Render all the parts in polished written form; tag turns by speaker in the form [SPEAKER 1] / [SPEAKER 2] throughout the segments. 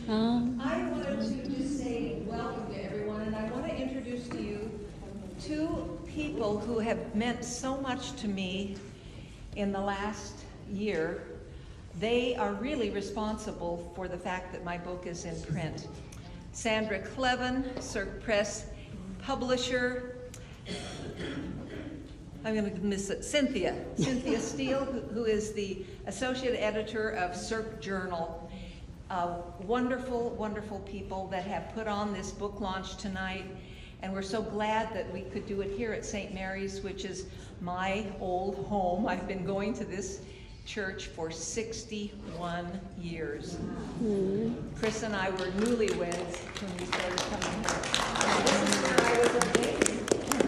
[SPEAKER 1] I wanted to just say welcome to everyone, and I want to introduce to you two people who have meant so much to me in the last year. They are really responsible for the fact that my book is in print. Sandra Cleven, Cirque Press publisher. I'm going to miss it. Cynthia Steele, who is the associate editor of Cirque Journal. Wonderful, wonderful people that have put on this book launch tonight. And we're so glad that we could do it here at St. Mary's, which is my old home. I've been going to this church for 61 years. Chris and I were newlyweds when we started coming here. And this is where I was ordained.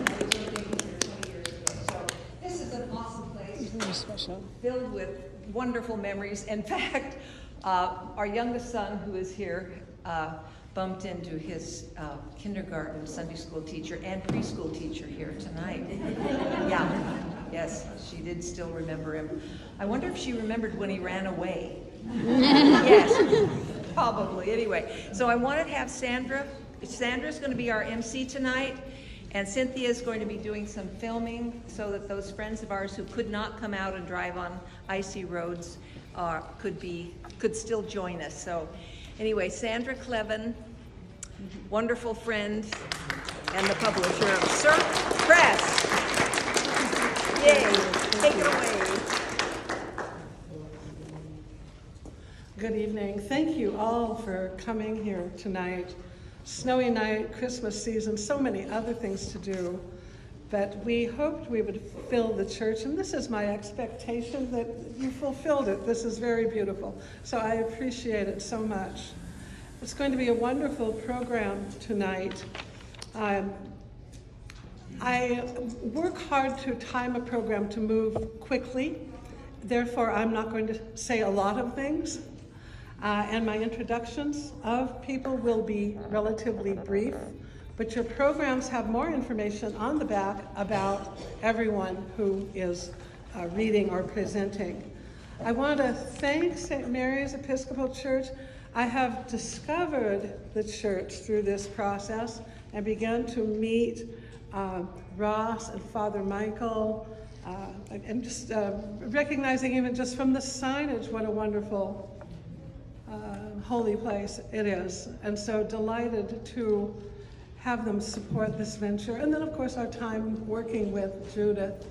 [SPEAKER 1] I was ordained here 20 years ago. So this is an awesome place.
[SPEAKER 2] Very special.
[SPEAKER 1] Filled with wonderful memories. In fact, our youngest son, who is here, bumped into his kindergarten Sunday school teacher and preschool teacher here tonight. Yeah, yes, she did still remember him. I wonder if she remembered when he ran away. Yes, probably. Anyway, so I wanted to have Sandra. Sandra's going to be our MC tonight, and Cynthia is going to be doing some filming so that those friends of ours who could not come out and drive on icy roads could still join us. So anyway, Sandra Cleven, wonderful friend and the publisher of Cirque Press. Yay, take it away.
[SPEAKER 2] Good evening. Thank you all for coming here tonight. Snowy night, Christmas season, so many other things to do. But we hoped we would fill the church, and this is my expectation that you fulfilled it. This is very beautiful. So I appreciate it so much. It's going to be a wonderful program tonight. I work hard to time a program to move quickly. Therefore, I'm not going to say a lot of things. And my introductions of people will be relatively brief. But your programs have more information on the back about everyone who is reading or presenting. I want to thank St. Mary's Episcopal Church. I have discovered the church through this process and began to meet Ross and Father Michael, and just recognizing even just from the signage what a wonderful holy place it is. And so delighted to have them support this venture. And then of course our time working with Judith,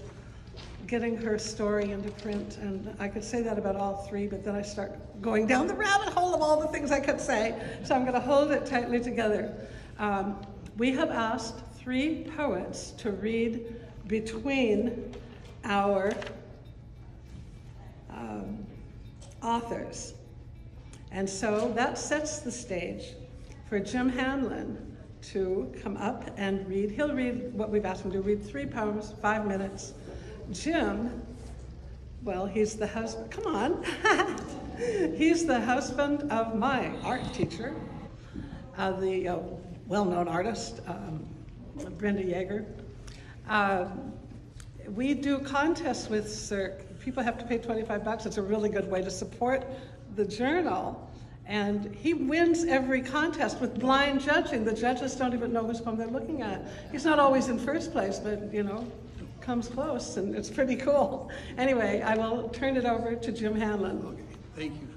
[SPEAKER 2] getting her story into print. And I could say that about all three, but then I start going down the rabbit hole of all the things I could say. So I'm gonna hold it tightly together. We have asked 3 poets to read between our authors. And so that sets the stage for Jim Hanlon to come up and read. He'll read what we've asked him to read, 3 poems, 5 minutes. Jim, well, he's the husband, come on. He's the husband of my art teacher, the well-known artist, Brenda Yeager. We do contests with Cirque. People have to pay $25. It's a really good way to support the journal. And he wins every contest with blind judging. The judges don't even know whose poem they're looking at. He's not always in first place, but you know, comes close, and it's pretty cool. Anyway, I will turn it over to Jim Hanlon.
[SPEAKER 3] Okay, thank you.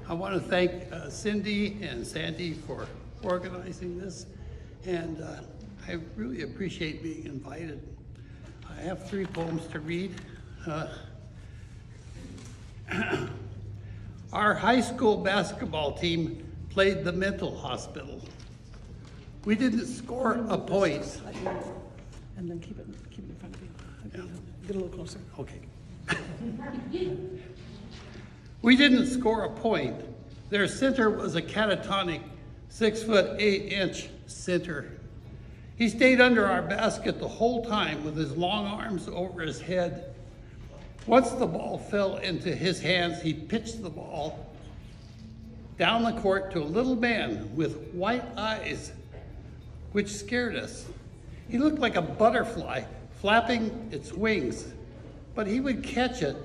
[SPEAKER 3] I want to thank Cindy and Sandy for organizing this, and I really appreciate being invited. I have 3 poems to read. Our high school basketball team played the mental hospital. We didn't score a point.
[SPEAKER 2] And then keep it in front of you.
[SPEAKER 3] Yeah.
[SPEAKER 2] Get a little closer.
[SPEAKER 3] Okay. We didn't score a point. Their center was a catatonic 6'8" center. He stayed under our basket the whole time with his long arms over his head. Once the ball fell into his hands, he pitched the ball down the court to a little man with white eyes, which scared us. He looked like a butterfly flapping its wings but he would catch it,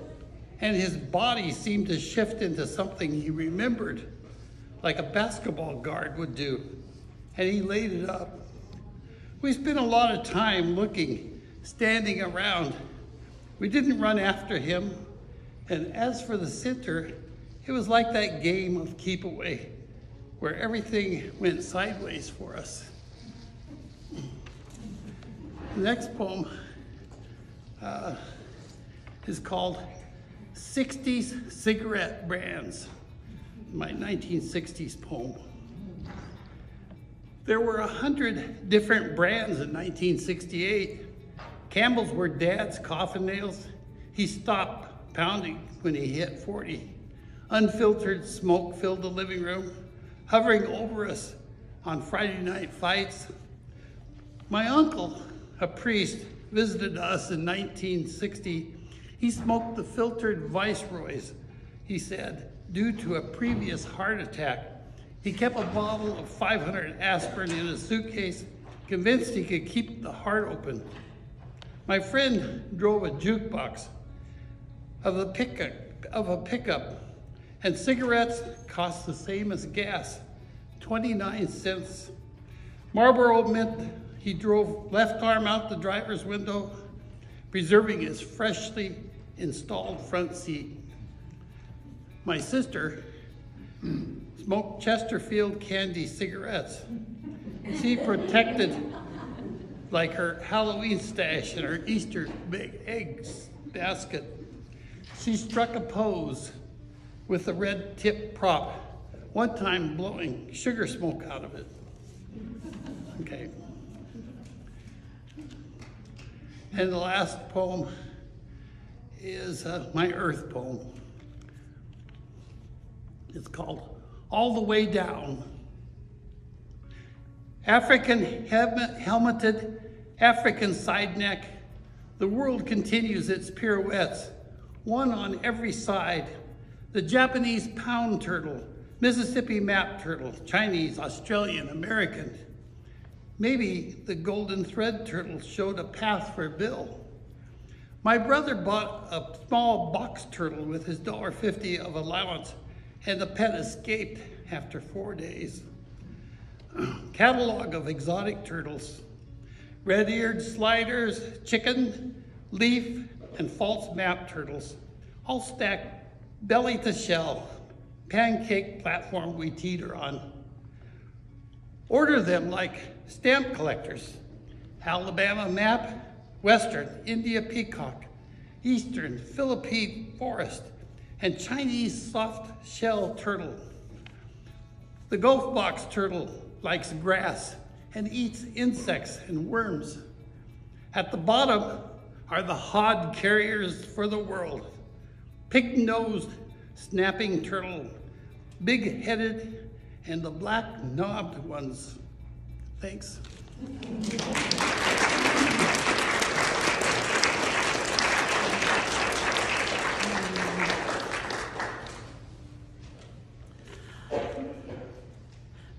[SPEAKER 3] and his body seemed to shift into something he remembered, like a basketball guard would do, and he laid it up. We spent a lot of time looking, standing around. We didn't run after him, and as for the center, it was like that game of keep away, where everything went sideways for us. The next poem is called 60s Cigarette Brands, my 1960s poem. There were 100 different brands in 1968. Campbell's were Dad's coffin nails. He stopped pounding when he hit 40. Unfiltered smoke filled the living room, hovering over us on Friday night fights. My uncle, a priest, visited us in 1960. He smoked the filtered Viceroys, he said, due to a previous heart attack. He kept a bottle of 500 aspirin in his suitcase, convinced he could keep the heart open. My friend drove a jukebox of a pickup, and cigarettes cost the same as gas, 29 cents. Marlboro meant he drove left arm out the driver's window, preserving his freshly installed front seat. My sister smoked Chesterfield candy cigarettes. She protected like her Halloween stash and her Easter baked eggs basket. She struck a pose with a red tip prop, one time blowing sugar smoke out of it. Okay. And the last poem is my Earth poem. It's called All the Way Down. African helmeted, African side neck, the world continues its pirouettes, one on every side. The Japanese pound turtle, Mississippi map turtle, Chinese, Australian, American. Maybe the golden thread turtle showed a path for Bill. My brother bought a small box turtle with his $1.50 of allowance, and the pet escaped after 4 days. Catalog of exotic turtles, red-eared sliders, chicken, leaf, and false map turtles, all stacked belly to shell, pancake platform we teeter on. Order them like stamp collectors. Alabama map, Western India peacock, Eastern Philippine forest, and Chinese soft shell turtle. The golf box turtle likes grass and eats insects and worms. At the bottom are the hod carriers for the world. Pig-nosed snapping turtle, big-headed, and the black-knobbed ones. Thanks.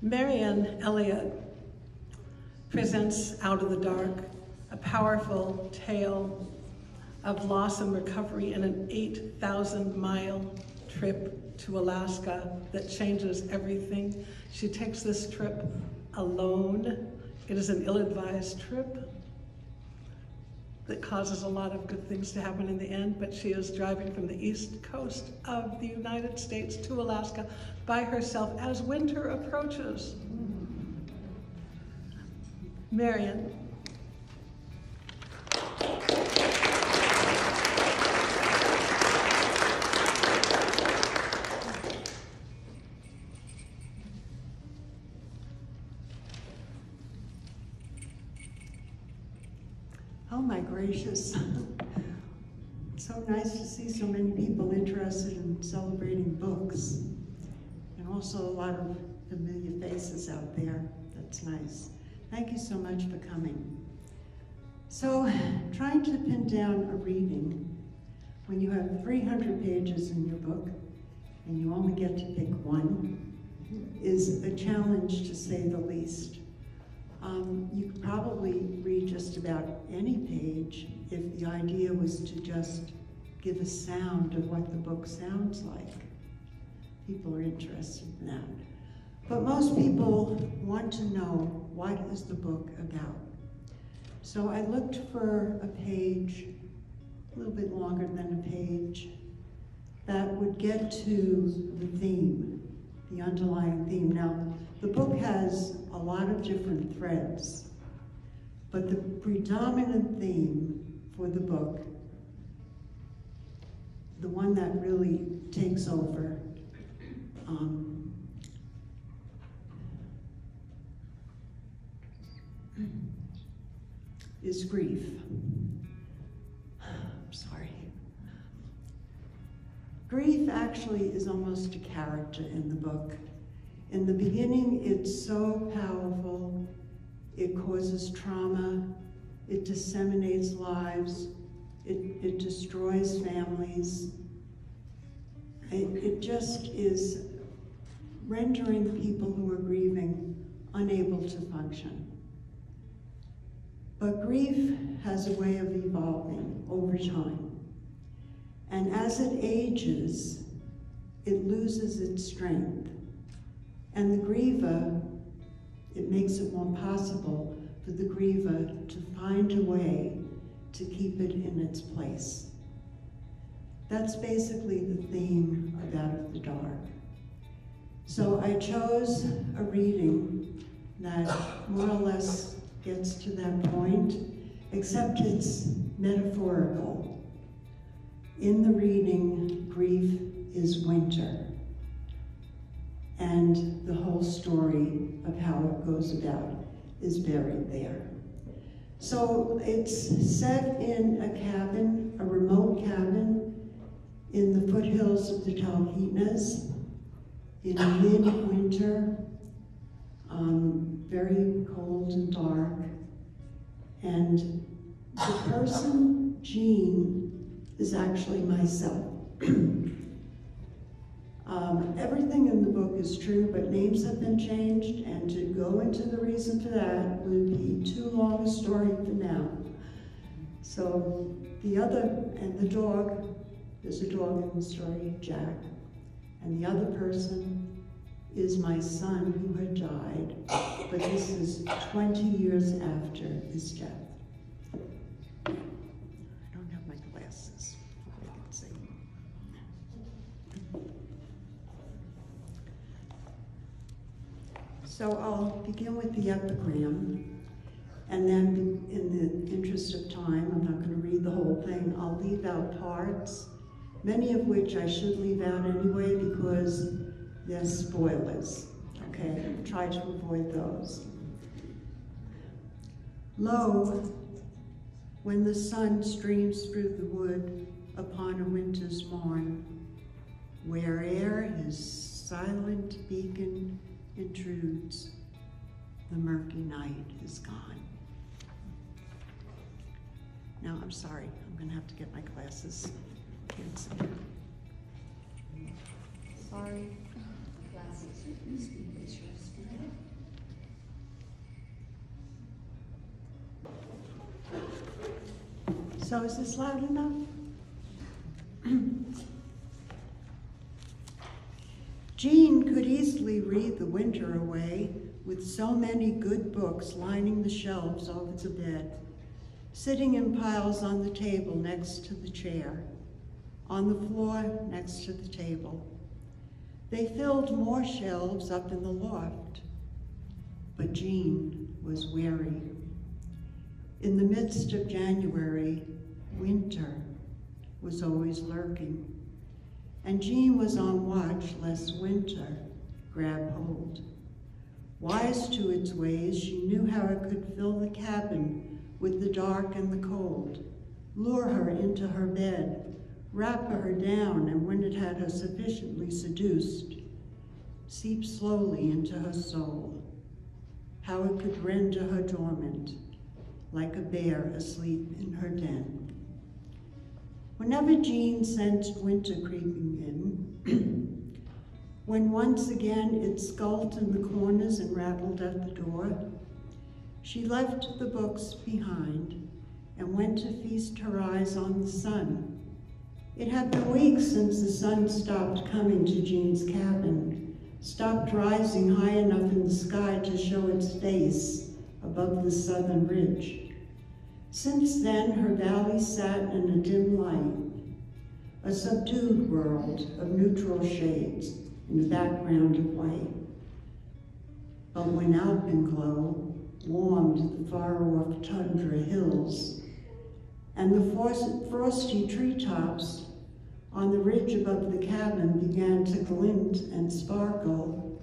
[SPEAKER 2] Marianne Elliott presents Out of the Dark, a powerful tale of loss and recovery in an 8,000-mile trip to Alaska that changes everything. She takes this trip alone. It is an ill-advised trip that causes a lot of good things to happen in the end, but she is driving from the east coast of the United States to Alaska by herself as winter approaches. Marianne.
[SPEAKER 4] Oh my gracious. So nice to see so many people interested in celebrating books. And also a lot of familiar faces out there. That's nice. Thank you so much for coming. So, trying to pin down a reading when you have 300 pages in your book and you only get to pick one is a challenge to say the least. You could probably read just about any page if the idea was to just give a sound of what the book sounds like. People are interested in that. But most people want to know, what is the book about? So I looked for a page, a little bit longer than a page, that would get to the theme, the underlying theme. Now, the book has a lot of different threads, but the predominant theme for the book, the one that really takes over, is grief. I'm sorry. Grief actually is almost a character in the book. In the beginning, it's so powerful. It causes trauma. It disseminates lives. It destroys families. It just is rendering people who are grieving unable to function. But grief has a way of evolving over time. And as it ages, it loses its strength. And the griever, it makes it more possible for the griever to find a way to keep it in its place. That's basically the theme of Out of the Dark. So I chose a reading that more or less gets to that point, except it's metaphorical. In the reading, grief is winter, and the whole story of how it goes about is buried there. So it's set in a cabin, a remote cabin, in the foothills of the Talkeetnas, in mid-winter, very cold and dark. And the person, Jean, is actually myself. Everything in the book is true, but names have been changed, and to go into the reason for that would be too long a story for now. So the other, and the dog, there's a dog in the story, Jack, and the other person is my son who had died, but this is 20 years after his death. I don't have my glasses, hopefully I can see. So I'll begin with the epigram, and then in the interest of time, I'm not going to read the whole thing, I'll leave out parts, many of which I should leave out anyway because they're spoilers, okay? Try to avoid those. Lo, when the sun streams through the wood upon a winter's morn, where'er his silent beacon intrudes, the murky night is gone. Now, I'm sorry, I'm gonna have to get my glasses. Can't see.
[SPEAKER 5] Sorry.
[SPEAKER 4] So is this loud enough? Jean could easily read the winter away with so many good books lining the shelves over the bed, sitting in piles on the table next to the chair, on the floor next to the table. They filled more shelves up in the loft, but Jean was weary. In the midst of January, winter was always lurking, and Jean was on watch lest winter grab hold. Wise to its ways, she knew how it could fill the cabin with the dark and the cold, lure her into her bed, wrap her down, and when it had her sufficiently seduced, seep slowly into her soul, how it could render her dormant, like a bear asleep in her den. Whenever Jean sensed winter creeping in, when once again it skulked in the corners and rattled at the door, she left the books behind and went to feast her eyes on the sun, It had been weeks since the sun stopped coming to Jean's cabin, stopped rising high enough in the sky to show its face above the southern ridge. Since then, her valley sat in a dim light, a subdued world of neutral shades in the background of white. But when alpenglow warmed the far-off tundra hills, and the frosty treetops on the ridge above the cabin began to glint and sparkle,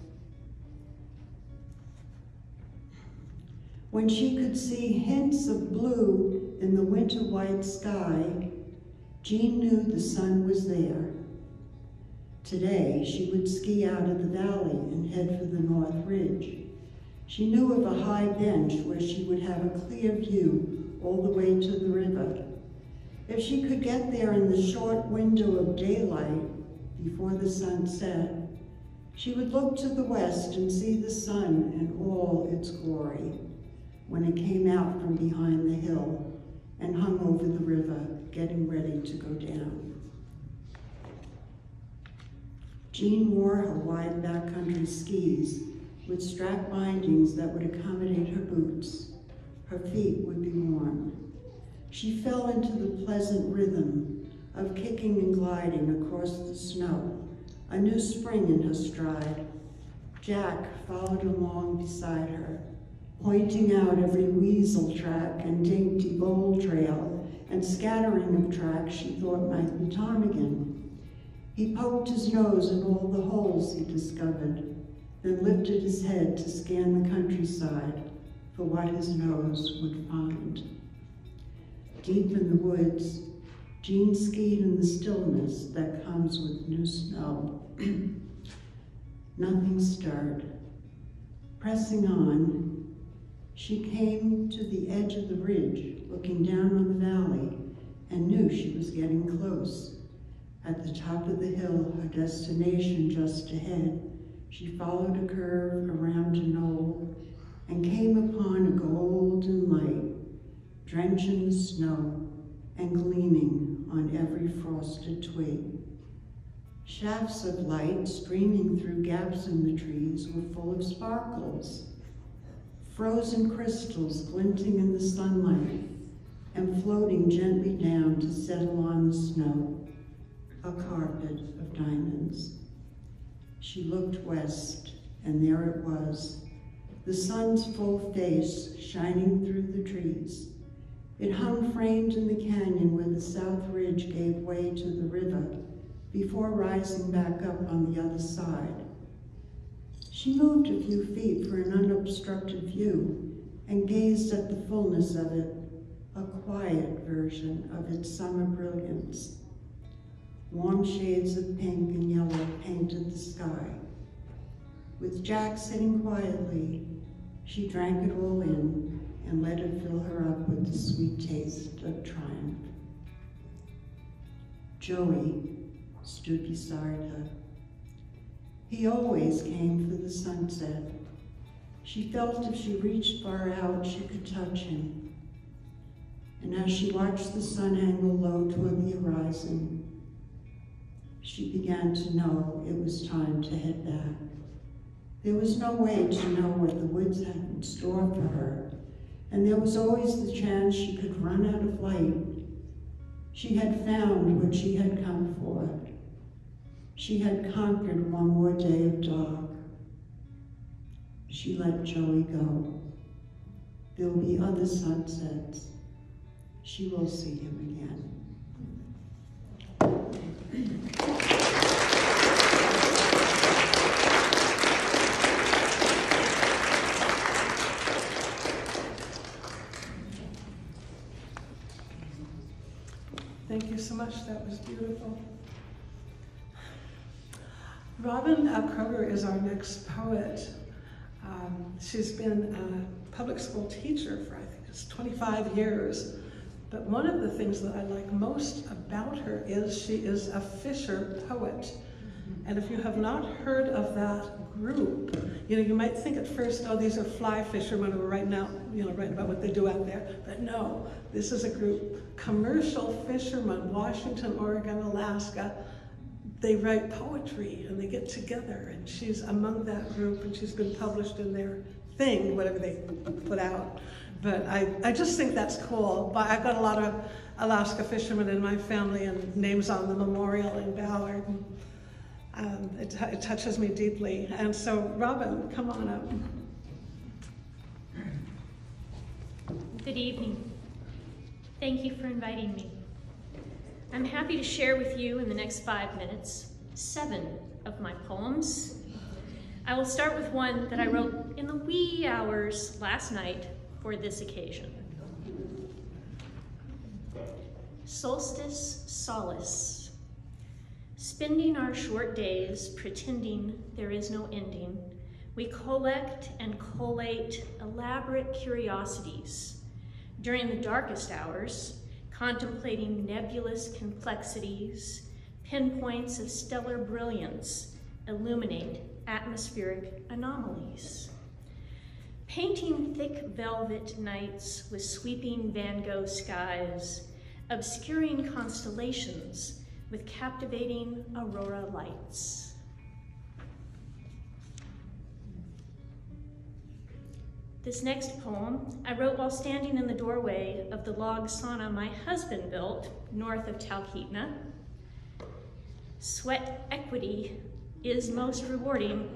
[SPEAKER 4] when she could see hints of blue in the winter-white sky, Jean knew the sun was there. Today, she would ski out of the valley and head for the North Ridge. She knew of a high bench where she would have a clear view all the way to the river. If she could get there in the short window of daylight before the sun set, she would look to the west and see the sun in all its glory when it came out from behind the hill and hung over the river, getting ready to go down. Jean wore her wide backcountry skis with strap bindings that would accommodate her boots. Her feet would be warm. She fell into the pleasant rhythm of kicking and gliding across the snow, a new spring in her stride. Jack followed along beside her, pointing out every weasel track and dainty bowl trail and scattering of tracks she thought might be ptarmigan. He poked his nose in all the holes he discovered, then lifted his head to scan the countryside for what his nose would find. Deep in the woods, Jean skied in the stillness that comes with new snow. Nothing stirred. Pressing on, she came to the edge of the ridge, looking down on the valley, and knew she was getting close. At the top of the hill, her destination just ahead, she followed a curve around a knoll and came upon a golden light, drenching the snow and gleaming on every frosted twig. Shafts of light streaming through gaps in the trees were full of sparkles, frozen crystals glinting in the sunlight and floating gently down to settle on the snow, a carpet of diamonds. She looked west, and there it was, the sun's full face shining through the trees. It hung framed in the canyon where the south ridge gave way to the river before rising back up on the other side. She moved a few feet for an unobstructed view and gazed at the fullness of it, a quiet version of its summer brilliance. Warm shades of pink and yellow painted the sky. With Jack sitting quietly, she drank it all in and let it fill her up with the sweet taste of triumph. Joey stood beside her. He always came for the sunset. She felt if she reached far out, she could touch him. And as she watched the sun angle low toward the horizon, she began to know it was time to head back. There was no way to know what the woods had in store for her, and there was always the chance she could run out of light. She had found what she had come for. She had conquered one more day of dark. She let Joey go. There will be other sunsets. She will see him again.
[SPEAKER 2] Thank you so much, that was beautiful. Robin Kroger is our next poet. She's been a public school teacher for, I think it's 25 years. But one of the things that I like most about her is she is a Fisher poet. And if you have not heard of that group, you might think at first, oh, these are fly fishermen who are writing about what they do out there. But no, this is a group, commercial fishermen, Washington, Oregon, Alaska. They write poetry and they get together, and she's among that group, and she's been published in their thing, whatever they put out. But I just think that's cool. But I've got a lot of Alaska fishermen in my family and names on the memorial in Ballard. It touches me deeply. And so, Robin, come on up.
[SPEAKER 5] Good evening. Thank you for inviting me. I'm happy to share with you in the next 5 minutes 7 of my poems. I will start with one that I wrote in the wee hours last night for this occasion. Solstice Solace. Spending our short days pretending there is no ending, we collect and collate elaborate curiosities. During the darkest hours, contemplating nebulous complexities, pinpoints of stellar brilliance illuminate atmospheric anomalies. Painting thick velvet nights with sweeping Van Gogh skies, obscuring constellations with captivating aurora lights. This next poem I wrote while standing in the doorway of the log sauna my husband built north of Talkeetna. Sweat equity is most rewarding.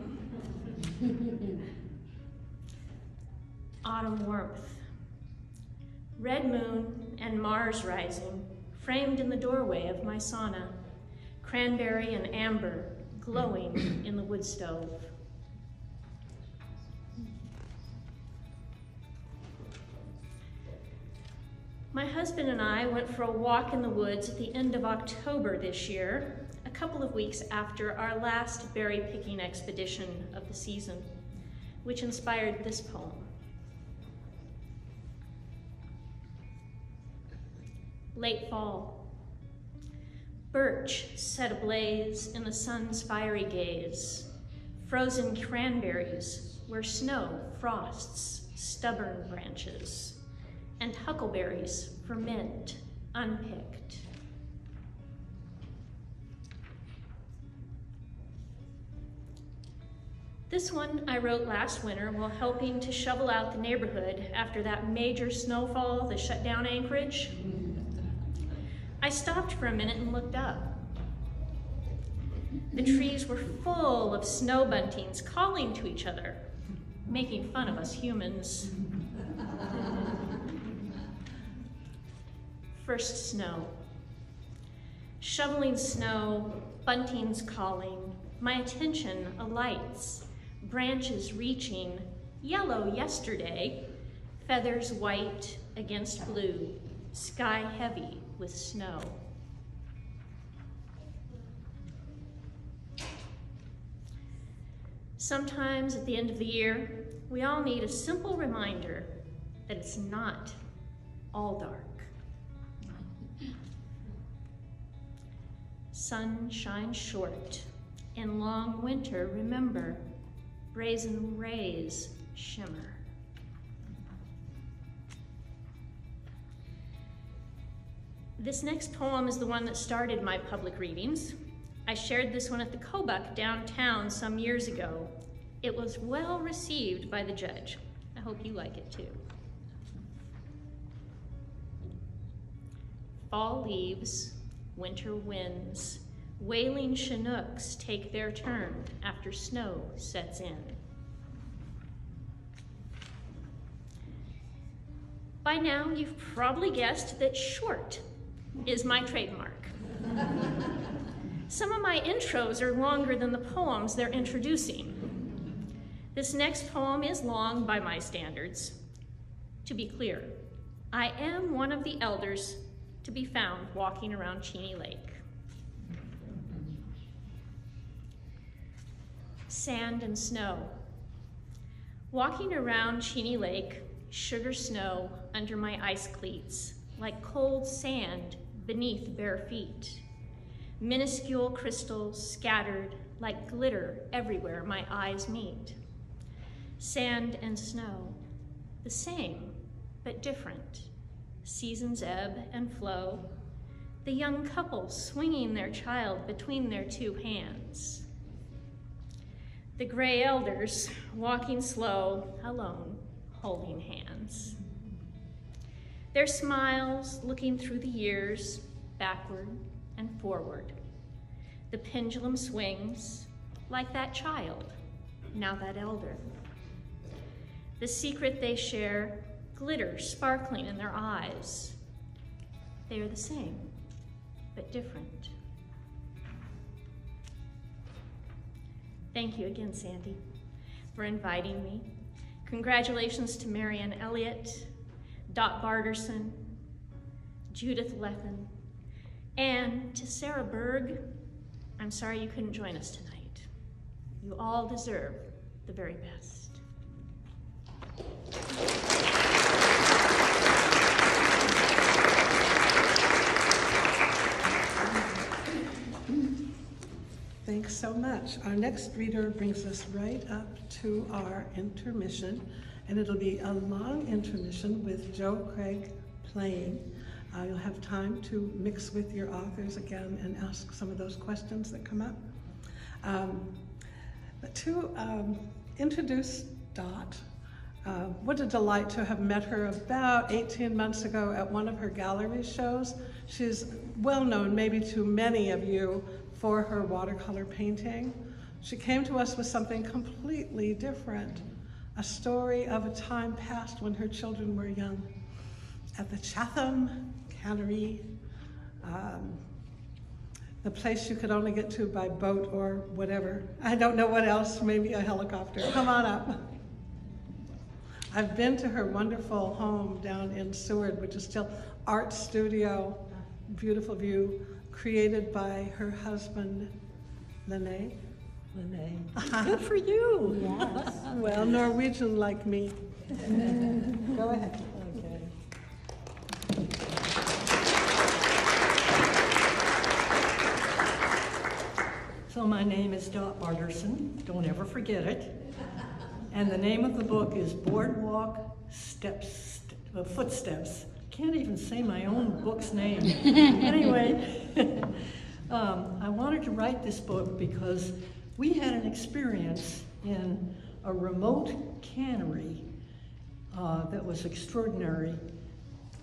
[SPEAKER 5] Autumn warmth. Red moon and Mars rising, framed in the doorway of my sauna, cranberry and amber glowing in the wood stove. My husband and I went for a walk in the woods at the end of October this year, a couple of weeks after our last berry picking expedition of the season, which inspired this poem. Late fall. Birch set ablaze in the sun's fiery gaze, frozen cranberries where snow frosts stubborn branches, and huckleberries ferment unpicked. This one I wrote last winter while helping to shovel out the neighborhood after that major snowfall that shut down Anchorage. I stopped for a minute and looked up. The trees were full of snow buntings calling to each other, making fun of us humans. First snow. Shoveling snow, buntings calling, my attention alights, branches reaching, yellow yesterday, feathers white against blue, sky heavy with snow. Sometimes at the end of the year, we all need a simple reminder that it's not all dark. Sun shines short. In long winter, remember, brazen rays shimmer. This next poem is the one that started my public readings. I shared this one at the Kobuk downtown some years ago. It was well received by the judge. I hope you like it too. Fall leaves, winter winds, wailing Chinooks take their turn after snow sets in. By now, you've probably guessed that short is my trademark. Some of my intros are longer than the poems they're introducing. This next poem is long by my standards. To be clear, I am one of the elders to be found walking around Cheney Lake. Sand and snow. Walking around Cheney Lake, sugar snow under my ice cleats, like cold sand beneath bare feet. minuscule crystals scattered like glitter everywhere my eyes meet. Sand and snow, the same but different. Seasons ebb and flow. The young couple swinging their child between their two hands. The gray elders walking slow, alone, holding hands. Their smiles looking through the years, backward and forward. The pendulum swings like that child, now that elder. The secret they share, glitter sparkling in their eyes. They are the same, but different. Thank you again, Sandy, for inviting me. Congratulations to Marianne Elliott, Dot Barterson, Judith Leffen, and to Sarah Berg. I'm sorry you couldn't join us tonight. You all deserve the very best.
[SPEAKER 2] Thanks so much. Our next reader brings us right up to our intermission, and it'll be a long intermission with Joe Craig playing. You'll have time to mix with your authors again and ask some of those questions that come up. But to introduce Dot, what a delight to have met her about 18 months ago at one of her gallery shows. She's well known maybe to many of you for her watercolor painting. She came to us with something completely different, a story of a time past when her children were young. At the Chatham Cannery, the place you could only get to by boat or whatever. I don't know what else, maybe a helicopter. Come on up. I've been to her wonderful home down in Seward, which is still art studio, beautiful view, created by her husband, Lene.
[SPEAKER 6] Good for you.
[SPEAKER 2] Yes. Well, Norwegian like me. Go ahead.
[SPEAKER 6] Okay. So my name is Dot Barterson. Don't ever forget it. And the name of the book is Boardwalk Footsteps. Can't even say my own book's name. Anyway, I wanted to write this book because we had an experience in a remote cannery that was extraordinary.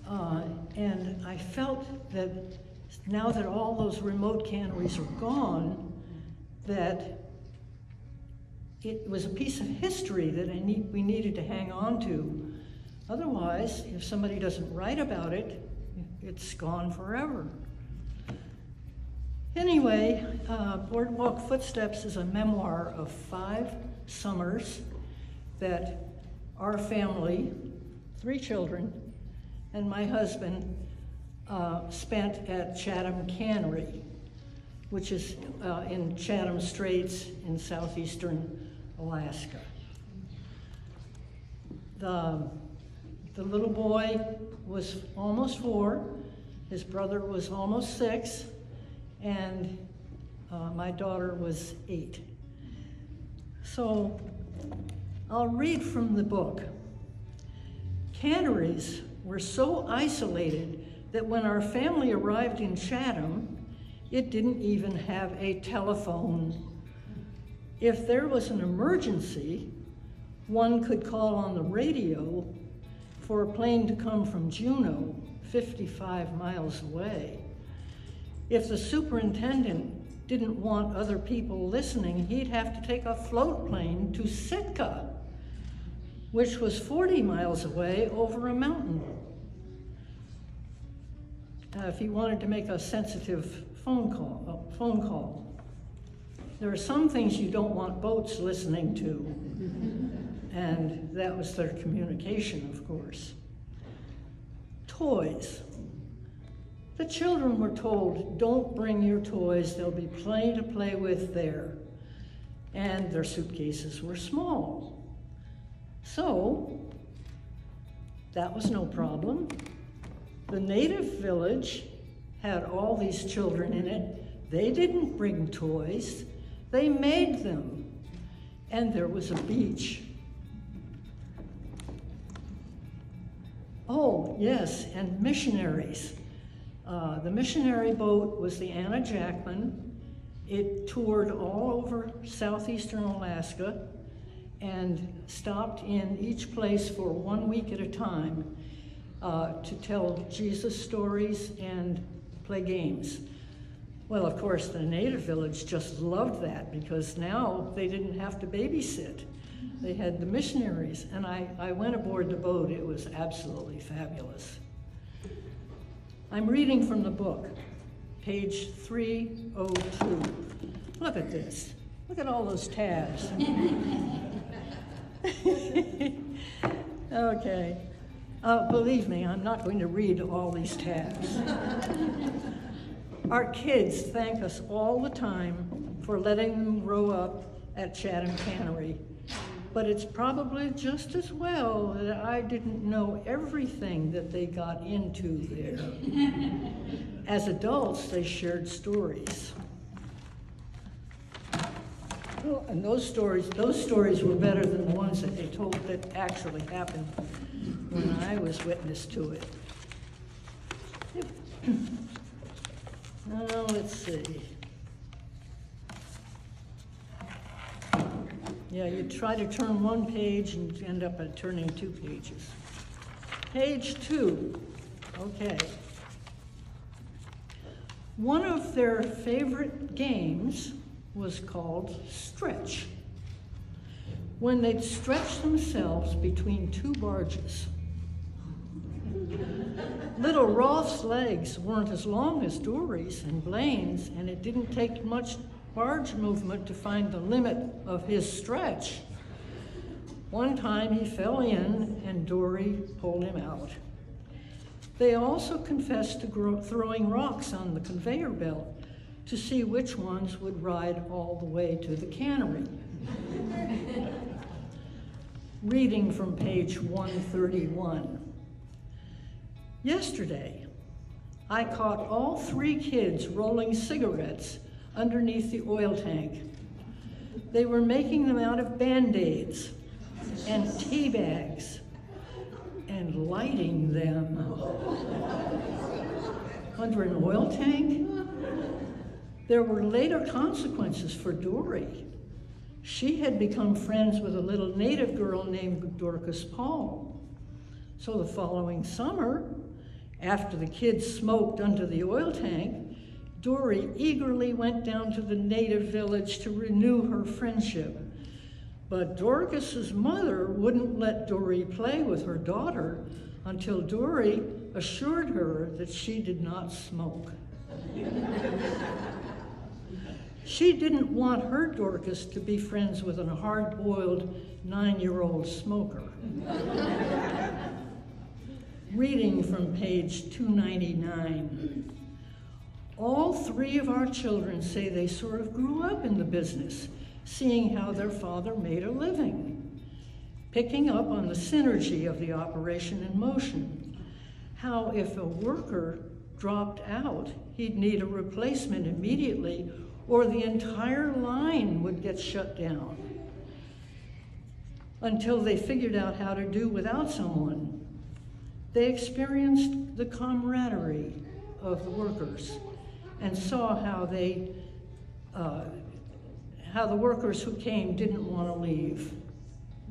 [SPEAKER 6] And I felt that now that all those remote canneries are gone, that it was a piece of history that we needed to hang on to. Otherwise, if somebody doesn't write about it, it's gone forever. Anyway, Boardwalk Footsteps is a memoir of 5 summers that our family, 3 children, and my husband spent at Chatham Cannery, which is in Chatham Straits in southeastern Alaska. The little boy was almost 4, his brother was almost 6, and my daughter was 8. So I'll read from the book. Canneries were so isolated that when our family arrived in Chatham, it didn't even have a telephone. If there was an emergency, one could call on the radio for a plane to come from Juneau, 55 miles away. If the superintendent didn't want other people listening, he'd have to take a float plane to Sitka, which was 40 miles away over a mountain. If he wanted to make a sensitive phone call. There are some things you don't want boats listening to, and that was their communication, of course. Toys. The children were told, don't bring your toys, there'll be plenty to play with there. And their suitcases were small. So, that was no problem. The native village had all these children in it. They didn't bring toys, they made them. And there was a beach. Oh, yes, and missionaries. The missionary boat was the Anna Jackman. It toured all over southeastern Alaska and stopped in each place for 1 week at a time to tell Jesus stories and play games. Well, of course, the native village just loved that because now they didn't have to babysit. They had the missionaries, and I went aboard the boat. It was absolutely fabulous. I'm reading from the book, page 302. Look at this. Look at all those tabs. Okay. Believe me, I'm not going to read all these tabs. Our kids thank us all the time for letting them grow up at Chatham Cannery. But it's probably just as well that I didn't know everything that they got into there. As adults, they shared stories. Well, and those stories were better than the ones that they told that actually happened when I was witness to it. Now, let's see. Yeah, you try to turn one page and end up at turning 2 pages. Page 2, okay. One of their favorite games was called Stretch, when they'd stretch themselves between 2 barges. Little Rolf's legs weren't as long as Dory's and Blaine's, and it didn't take much barge movement to find the limit of his stretch. One time he fell in and Dory pulled him out. They also confessed to throwing rocks on the conveyor belt to see which ones would ride all the way to the cannery. Reading from page 131. Yesterday, I caught all 3 kids rolling cigarettes underneath the oil tank. They were making them out of Band-Aids and tea bags and lighting them. Under an oil tank? There were later consequences for Dory. She had become friends with a little native girl named Dorcas Paul. So the following summer, after the kids smoked under the oil tank, Dory eagerly went down to the native village to renew her friendship. But Dorcas's mother wouldn't let Dory play with her daughter until Dory assured her that she did not smoke. She didn't want her Dorcas to be friends with a hard-boiled 9-year-old smoker. Reading from page 299. All 3 of our children say they sort of grew up in the business, seeing how their father made a living, picking up on the synergy of the operation in motion, how if a worker dropped out, he'd need a replacement immediately or the entire line would get shut down, until they figured out how to do without someone. They experienced the camaraderie of the workers and saw how the workers who came didn't want to leave.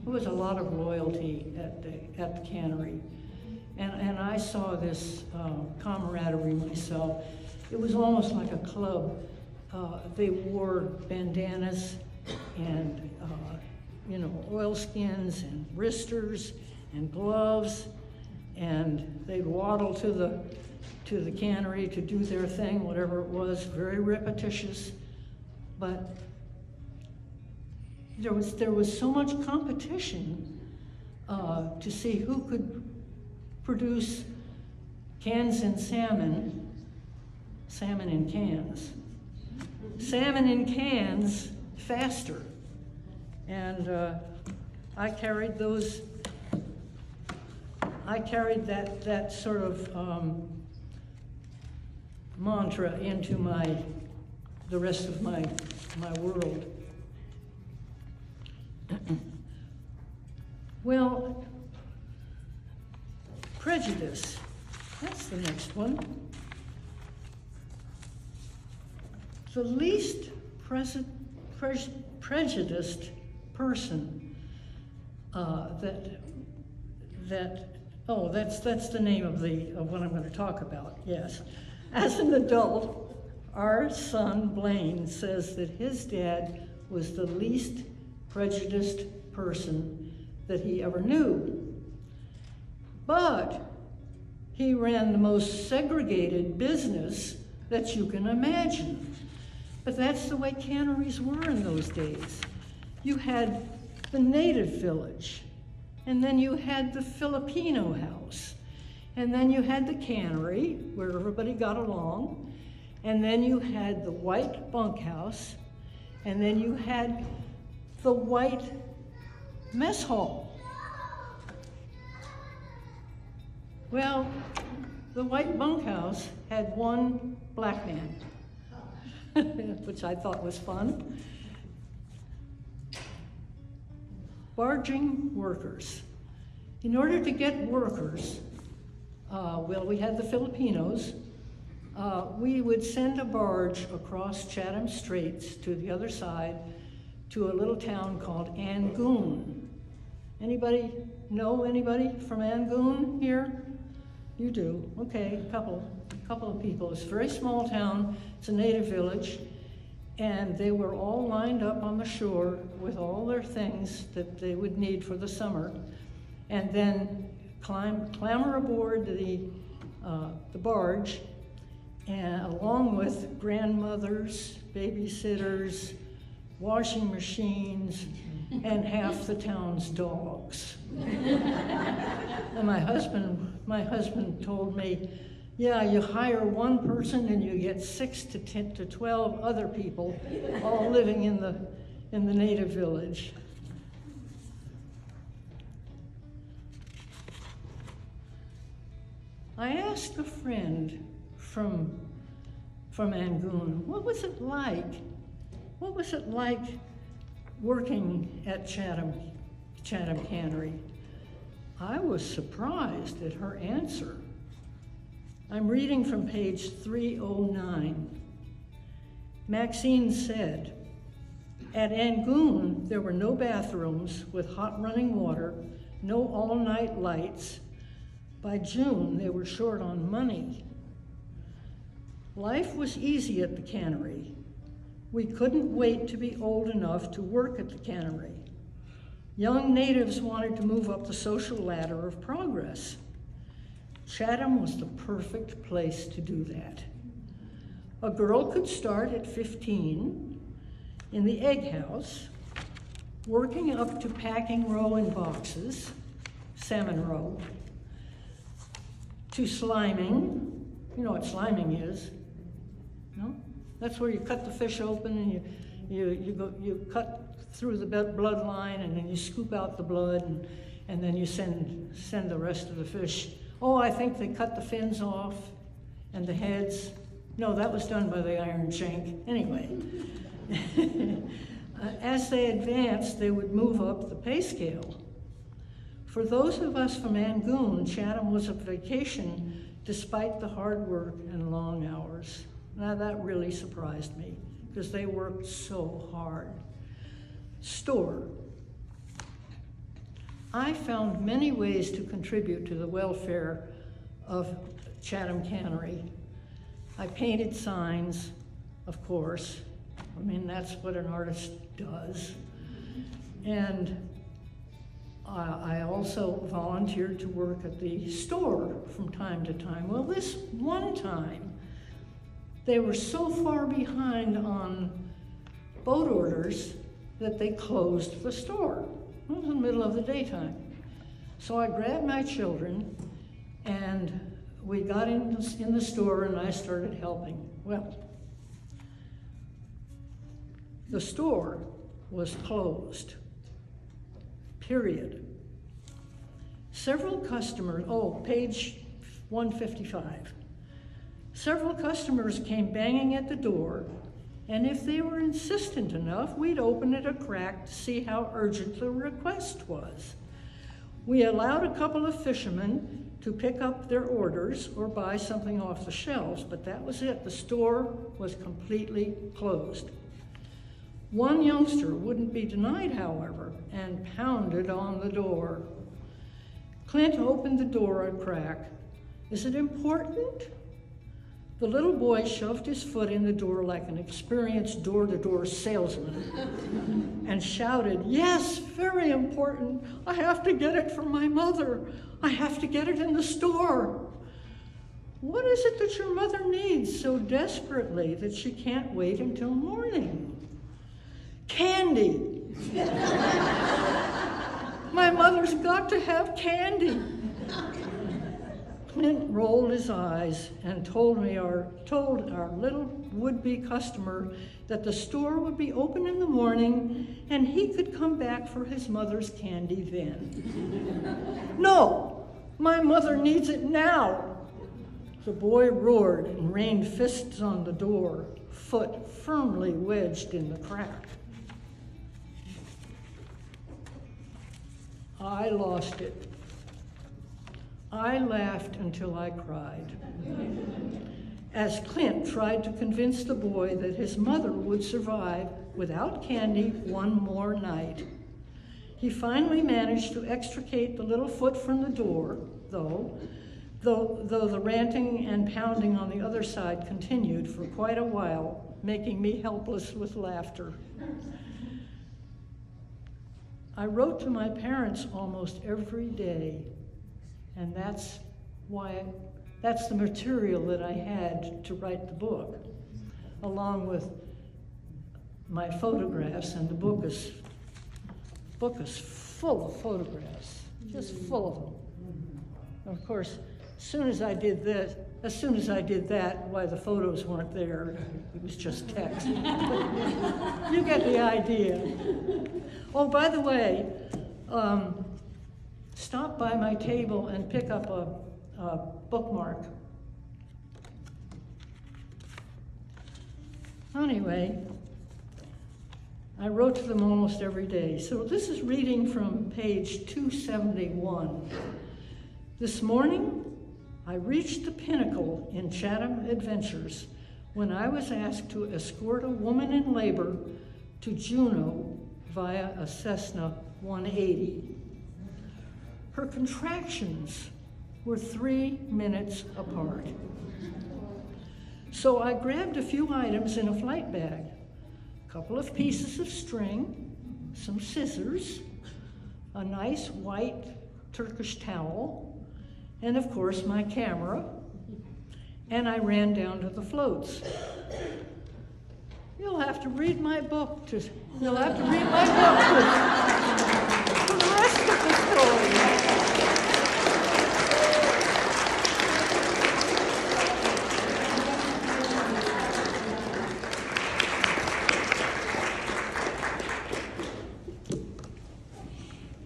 [SPEAKER 6] There was a lot of loyalty at the cannery. And I saw this camaraderie myself. It was almost like a club. They wore bandanas and oilskins and wristers and gloves, and they'd waddle to the cannery to do their thing, whatever it was, very repetitious. But there was so much competition to see who could produce cans and salmon in cans. Salmon in cans faster. And I carried that sort of mantra into my the rest of my world. Well, prejudice, that's the next one. The least prejudiced person that's the name of what I'm going to talk about, yes. As an adult, our son Blaine says that his dad was the least prejudiced person that he ever knew. But he ran the most segregated business that you can imagine. But that's the way canneries were in those days. You had the native village, and then you had the Filipino house, and then you had the cannery where everybody got along, and then you had the white bunkhouse, and then you had the white mess hall. Well, the white bunkhouse had one black man, which I thought was fun. Barging workers. In order to get workers, well, we had the Filipinos. We would send a barge across Chatham Straits to the other side to a little town called Angoon. Anybody know anybody from Angoon here? You do, okay, a couple of people. It's a very small town, it's a native village, and they were all lined up on the shore with all their things that they would need for the summer, and then clamber aboard the barge, and along with grandmothers, babysitters, washing machines, and half the town's dogs. And my husband told me, yeah, you hire one person and you get 6 to 10 to 12 other people all living in the native village. I asked a friend from Angoon, what was it like? What was it like working at Chatham Cannery? I was surprised at her answer. I'm reading from page 309. Maxine said, at Angoon, there were no bathrooms with hot running water, no all-night lights. By June, they were short on money. Life was easy at the cannery. We couldn't wait to be old enough to work at the cannery. Young natives wanted to move up the social ladder of progress. Chatham was the perfect place to do that. A girl could start at 15 in the egg house, working up to packing row in boxes, salmon row, to sliming. You know what sliming is, no? That's where you cut the fish open and you cut through the bloodline, and then you scoop out the blood, and then you send the rest of the fish. Oh, I think they cut the fins off and the heads. No, that was done by the iron shank. Anyway, as they advanced, they would move up the pay scale. For those of us from Angoon, Chatham was a vacation despite the hard work and long hours. Now that really surprised me because they worked so hard. Store. I found many ways to contribute to the welfare of Chatham Cannery. I painted signs, of course. I mean, that's what an artist does. And I also volunteered to work at the store from time to time. Well, this one time, they were so far behind on boat orders that they closed the store. It was in the middle of the daytime. So I grabbed my children and we got in the store and I started helping. Well, the store was closed, period. Several customers, page 155. Several customers came banging at the door and if they were insistent enough, we'd open it a crack to see how urgent the request was. We allowed a couple of fishermen to pick up their orders or buy something off the shelves, but that was it. The store was completely closed. One youngster wouldn't be denied, however, and pounded on the door. Clint opened the door a crack. "Is it important?" The little boy shoved his foot in the door like an experienced door-to-door salesman and shouted, "Yes, very important. I have to get it for my mother. I have to get it in the store." "What is it that your mother needs so desperately that she can't wait until morning?" "Candy." "My mother's got to have candy." Clint rolled his eyes and told our little would-be customer that the store would be open in the morning and he could come back for his mother's candy then. "No, my mother needs it now." The boy roared and rained fists on the door, foot firmly wedged in the crack. I lost it. I laughed until I cried, as Clint tried to convince the boy that his mother would survive without candy one more night. He finally managed to extricate the little foot from the door, though the ranting and pounding on the other side continued for quite a while, making me helpless with laughter. I wrote to my parents almost every day, and that's the material that I had to write the book, along with my photographs, and the book is full of photographs, just full of them. Of course, as soon as I did that, why, the photos weren't there. It was just text. You get the idea. Oh, by the way, stop by my table and pick up a bookmark. Anyway, I wrote to them almost every day. So this is reading from page 271. "This morning, I reached the pinnacle in Chatham Adventures when I was asked to escort a woman in labor to Juneau via a Cessna 180. Her contractions were 3 minutes apart. So I grabbed a few items in a flight bag, a couple of pieces of string, some scissors, a nice white Turkish towel, and of course my camera, and I ran down to the floats. You'll have to read my book for the rest of the story.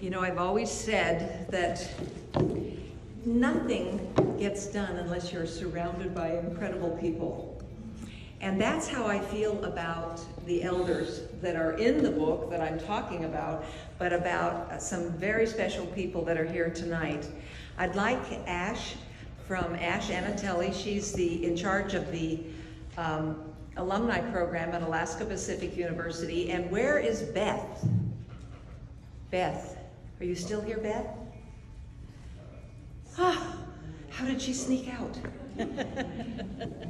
[SPEAKER 1] You know, I've always said that nothing gets done unless you're surrounded by incredible people. And that's how I feel about the elders that are in the book that I'm talking about, but about some very special people that are here tonight. I'd like Ash Anatelli. She's in charge of the alumni program at Alaska Pacific University. And where is Beth? Beth, are you still here, Beth? Ah, how did she sneak out?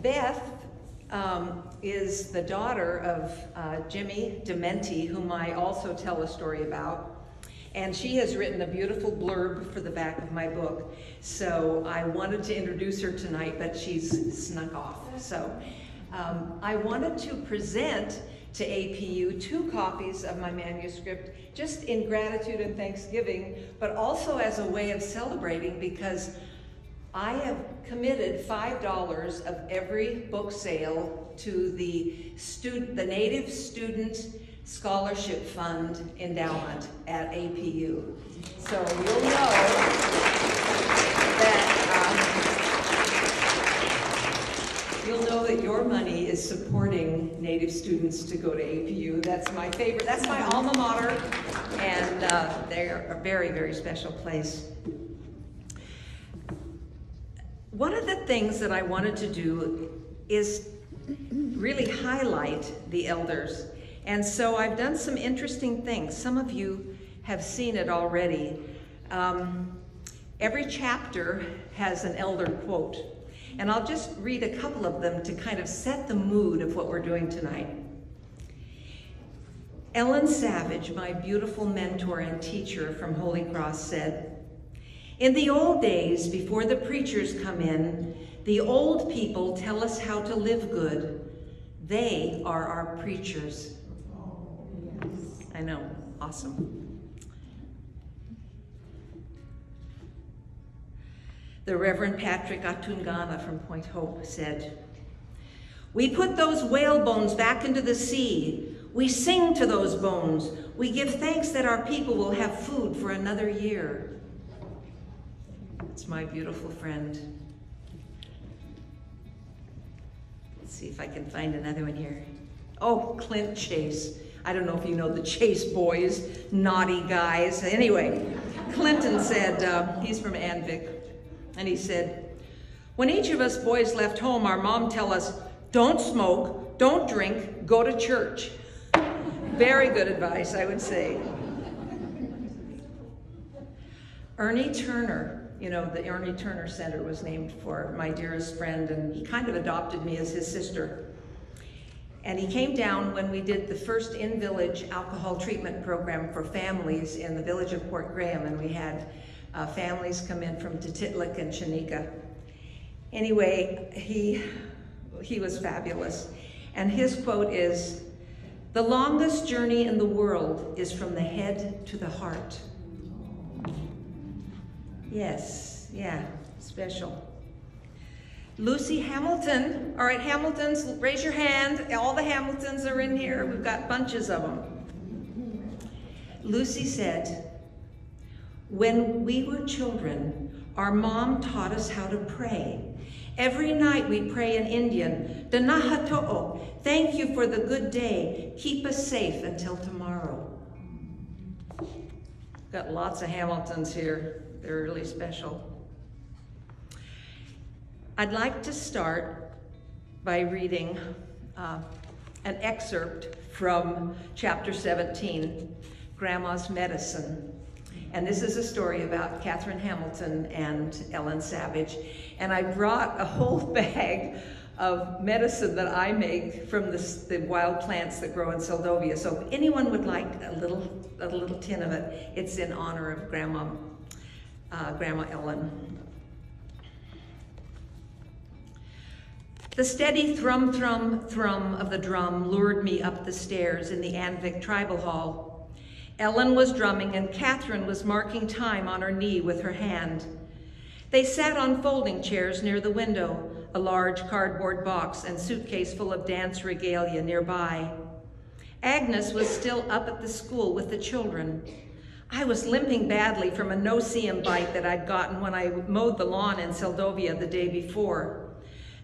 [SPEAKER 1] Beth is the daughter of Jimmy Dementi, whom I also tell a story about. And she has written a beautiful blurb for the back of my book. So I wanted to introduce her tonight, but she's snuck off. So I wanted to present to APU 2 copies of my manuscript, just in gratitude and thanksgiving, but also as a way of celebrating, because I have committed $5 of every book sale to the Native Student Scholarship Fund Endowment at APU. So you'll know that your money is supporting getting Native students to go to APU. That's my favorite. That's my alma mater, and they're a very, very special place. One of the things that I wanted to do is really highlight the elders. And so I've done some interesting things. Some of you have seen it already. Every chapter has an elder quote. And I'll just read a couple of them to kind of set the mood of what we're doing tonight. Ellen Savage, my beautiful mentor and teacher from Holy Cross, said, "In the old days, before the preachers come in, the old people tell us how to live good. They are our preachers." I know, awesome. The Reverend Patrick Atungana from Point Hope said, "We put those whale bones back into the sea. We sing to those bones. We give thanks that our people will have food for another year." It's my beautiful friend. Let's see if I can find another one here. Oh, Clint Chase. I don't know if you know the Chase boys, naughty guys. Anyway, Clinton said, he's from Anvik, and he said, "When each of us boys left home, our mom tell us, don't smoke, don't drink, go to church." Very good advice, I would say. Ernie Turner, you know, the Ernie Turner Center was named for my dearest friend, and he kind of adopted me as his sister. And he came down when we did the first in-village alcohol treatment program for families in the village of Port Graham, and we had families come in from Tititlik and Shanika. Anyway, he was fabulous. And his quote is, "The longest journey in the world is from the head to the heart." Yes, yeah, special. Lucy Hamilton. All right, Hamiltons, raise your hand. All the Hamiltons are in here. We've got bunches of them. Lucy said, "When we were children, our mom taught us how to pray. Every night we pray in Indian, Danaha to'o, thank you for the good day. Keep us safe until tomorrow." Got lots of Hamiltons here. They're really special. I'd like to start by reading an excerpt from chapter 17, Grandma's Medicine. And this is a story about Catherine Hamilton and Ellen Savage. And I brought a whole bag of medicine that I make from the wild plants that grow in Seldovia. So if anyone would like a little tin of it, it's in honor of Grandma Ellen. The steady thrum, thrum, thrum of the drum lured me up the stairs in the Anvik Tribal Hall. Ellen was drumming and Catherine was marking time on her knee with her hand. They sat on folding chairs near the window, a large cardboard box and suitcase full of dance regalia nearby. Agnes was still up at the school with the children. I was limping badly from a no-see-em bite that I'd gotten when I mowed the lawn in Seldovia the day before.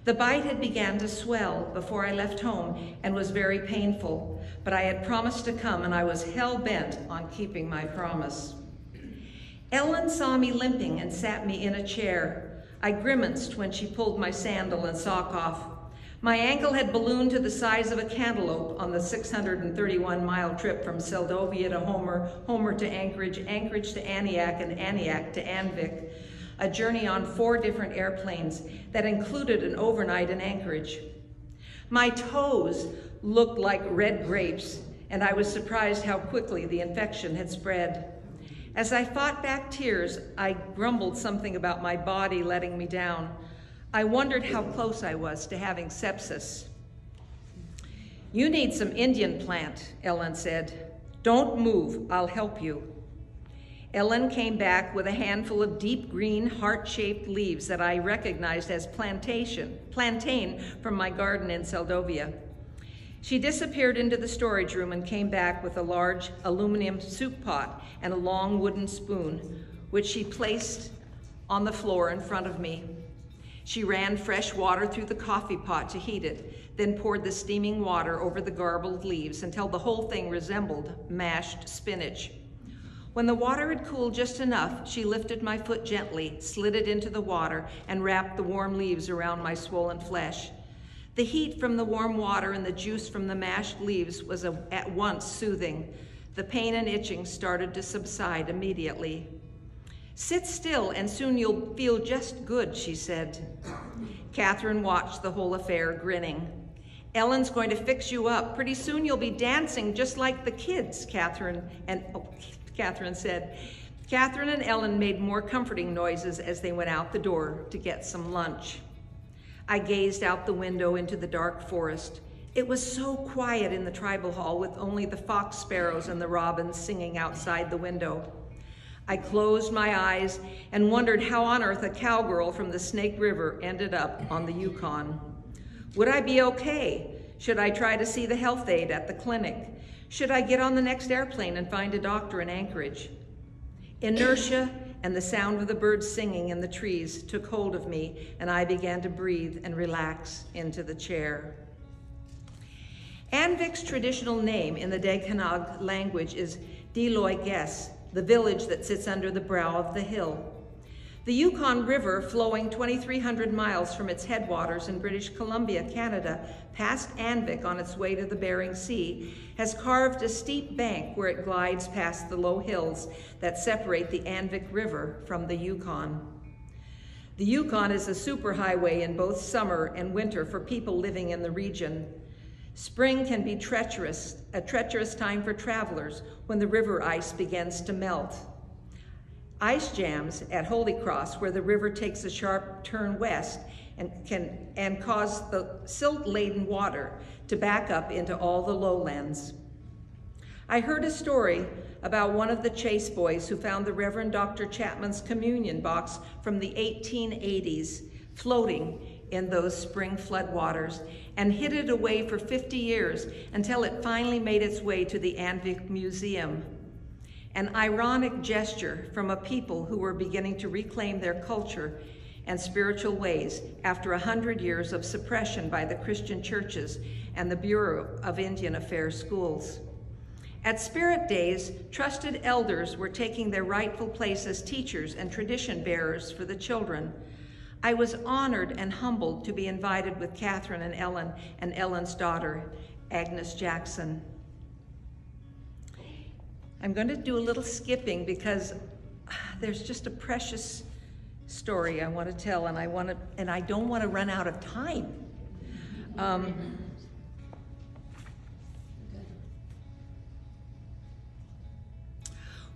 [SPEAKER 1] The bite had begun to swell before I left home and was very painful, but I had promised to come and I was hell-bent on keeping my promise. Ellen saw me limping and sat me in a chair. I grimaced when she pulled my sandal and sock off. My ankle had ballooned to the size of a cantaloupe on the 631-mile trip from Seldovia to Homer, Homer to Anchorage, Anchorage to Aniak, and Aniak to Anvik. A journey on 4 different airplanes that included an overnight in Anchorage. My toes looked like red grapes, and I was surprised how quickly the infection had spread. As I fought back tears, I grumbled something about my body letting me down. I wondered how close I was to having sepsis. "You need some Indian plant," Ellen said. "Don't move, I'll help you." Ellen came back with a handful of deep green, heart-shaped leaves that I recognized as plantain from my garden in Seldovia. She disappeared into the storage room and came back with a large aluminum soup pot and a long wooden spoon, which she placed on the floor in front of me. She ran fresh water through the coffee pot to heat it, then poured the steaming water over the garbled leaves until the whole thing resembled mashed spinach. When the water had cooled just enough, she lifted my foot gently, slid it into the water, and wrapped the warm leaves around my swollen flesh. The heat from the warm water and the juice from the mashed leaves was at once soothing. The pain and itching started to subside immediately. "Sit still and soon you'll feel just good," she said. Catherine watched the whole affair, grinning. "Ellen's going to fix you up. Pretty soon you'll be dancing just like the kids," Catherine said. Catherine and Ellen made more comforting noises as they went out the door to get some lunch. I gazed out the window into the dark forest. It was so quiet in the tribal hall with only the fox sparrows and the robins singing outside the window. I closed my eyes and wondered how on earth a cowgirl from the Snake River ended up on the Yukon. Would I be okay? Should I try to see the health aide at the clinic? Should I get on the next airplane and find a doctor in Anchorage? Inertia and the sound of the birds singing in the trees took hold of me, and I began to breathe and relax into the chair. Anvik's traditional name in the Dekanag language is Diloy-Ges, the village that sits under the brow of the hill. The Yukon River, flowing 2,300 miles from its headwaters in British Columbia, Canada, past Anvik on its way to the Bering Sea, has carved a steep bank where it glides past the low hills that separate the Anvik River from the Yukon. The Yukon is a superhighway in both summer and winter for people living in the region. Spring can be treacherous, a treacherous time for travelers when the river ice begins to melt. Ice jams at Holy Cross, where the river takes a sharp turn west and cause the silt-laden water to back up into all the lowlands. I heard a story about one of the Chase boys who found the Reverend Dr. Chapman's communion box from the 1880s floating in those spring floodwaters and hid it away for 50 years until it finally made its way to the Anvik Museum. An ironic gesture from a people who were beginning to reclaim their culture and spiritual ways after 100 years of suppression by the Christian churches and the Bureau of Indian Affairs schools. At Spirit Days, trusted elders were taking their rightful place as teachers and tradition bearers for the children. I was honored and humbled to be invited with Catherine and Ellen's daughter, Agnes Jackson. I'm going to do a little skipping because there's just a precious story I want to tell, and I don't want to run out of time.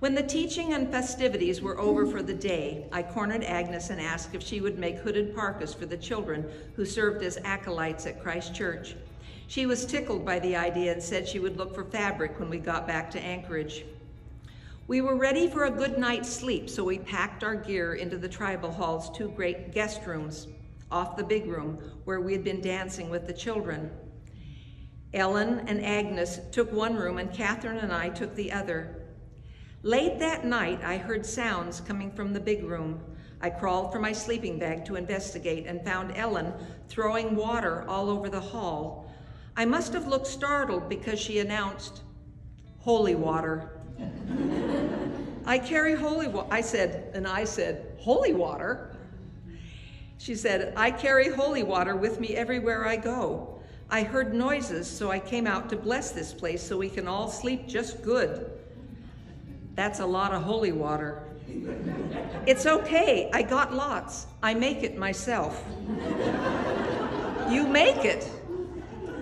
[SPEAKER 1] When the teaching and festivities were over for the day, I cornered Agnes and asked if she would make hooded parkas for the children who served as acolytes at Christ Church. She was tickled by the idea and said she would look for fabric when we got back to Anchorage. We were ready for a good night's sleep, so we packed our gear into the tribal hall's 2 great guest rooms off the big room where we had been dancing with the children. Ellen and Agnes took one room and Catherine and I took the other. Late that night, I heard sounds coming from the big room. I crawled for my sleeping bag to investigate and found Ellen throwing water all over the hall. I must have looked startled because she announced, "Holy water." "I carry holy water," I said, "Holy water?" She said, "I carry holy water with me everywhere I go. I heard noises, so I came out to bless this place so we can all sleep just good." "That's a lot of holy water." "It's okay, I got lots. I make it myself." "You make it?"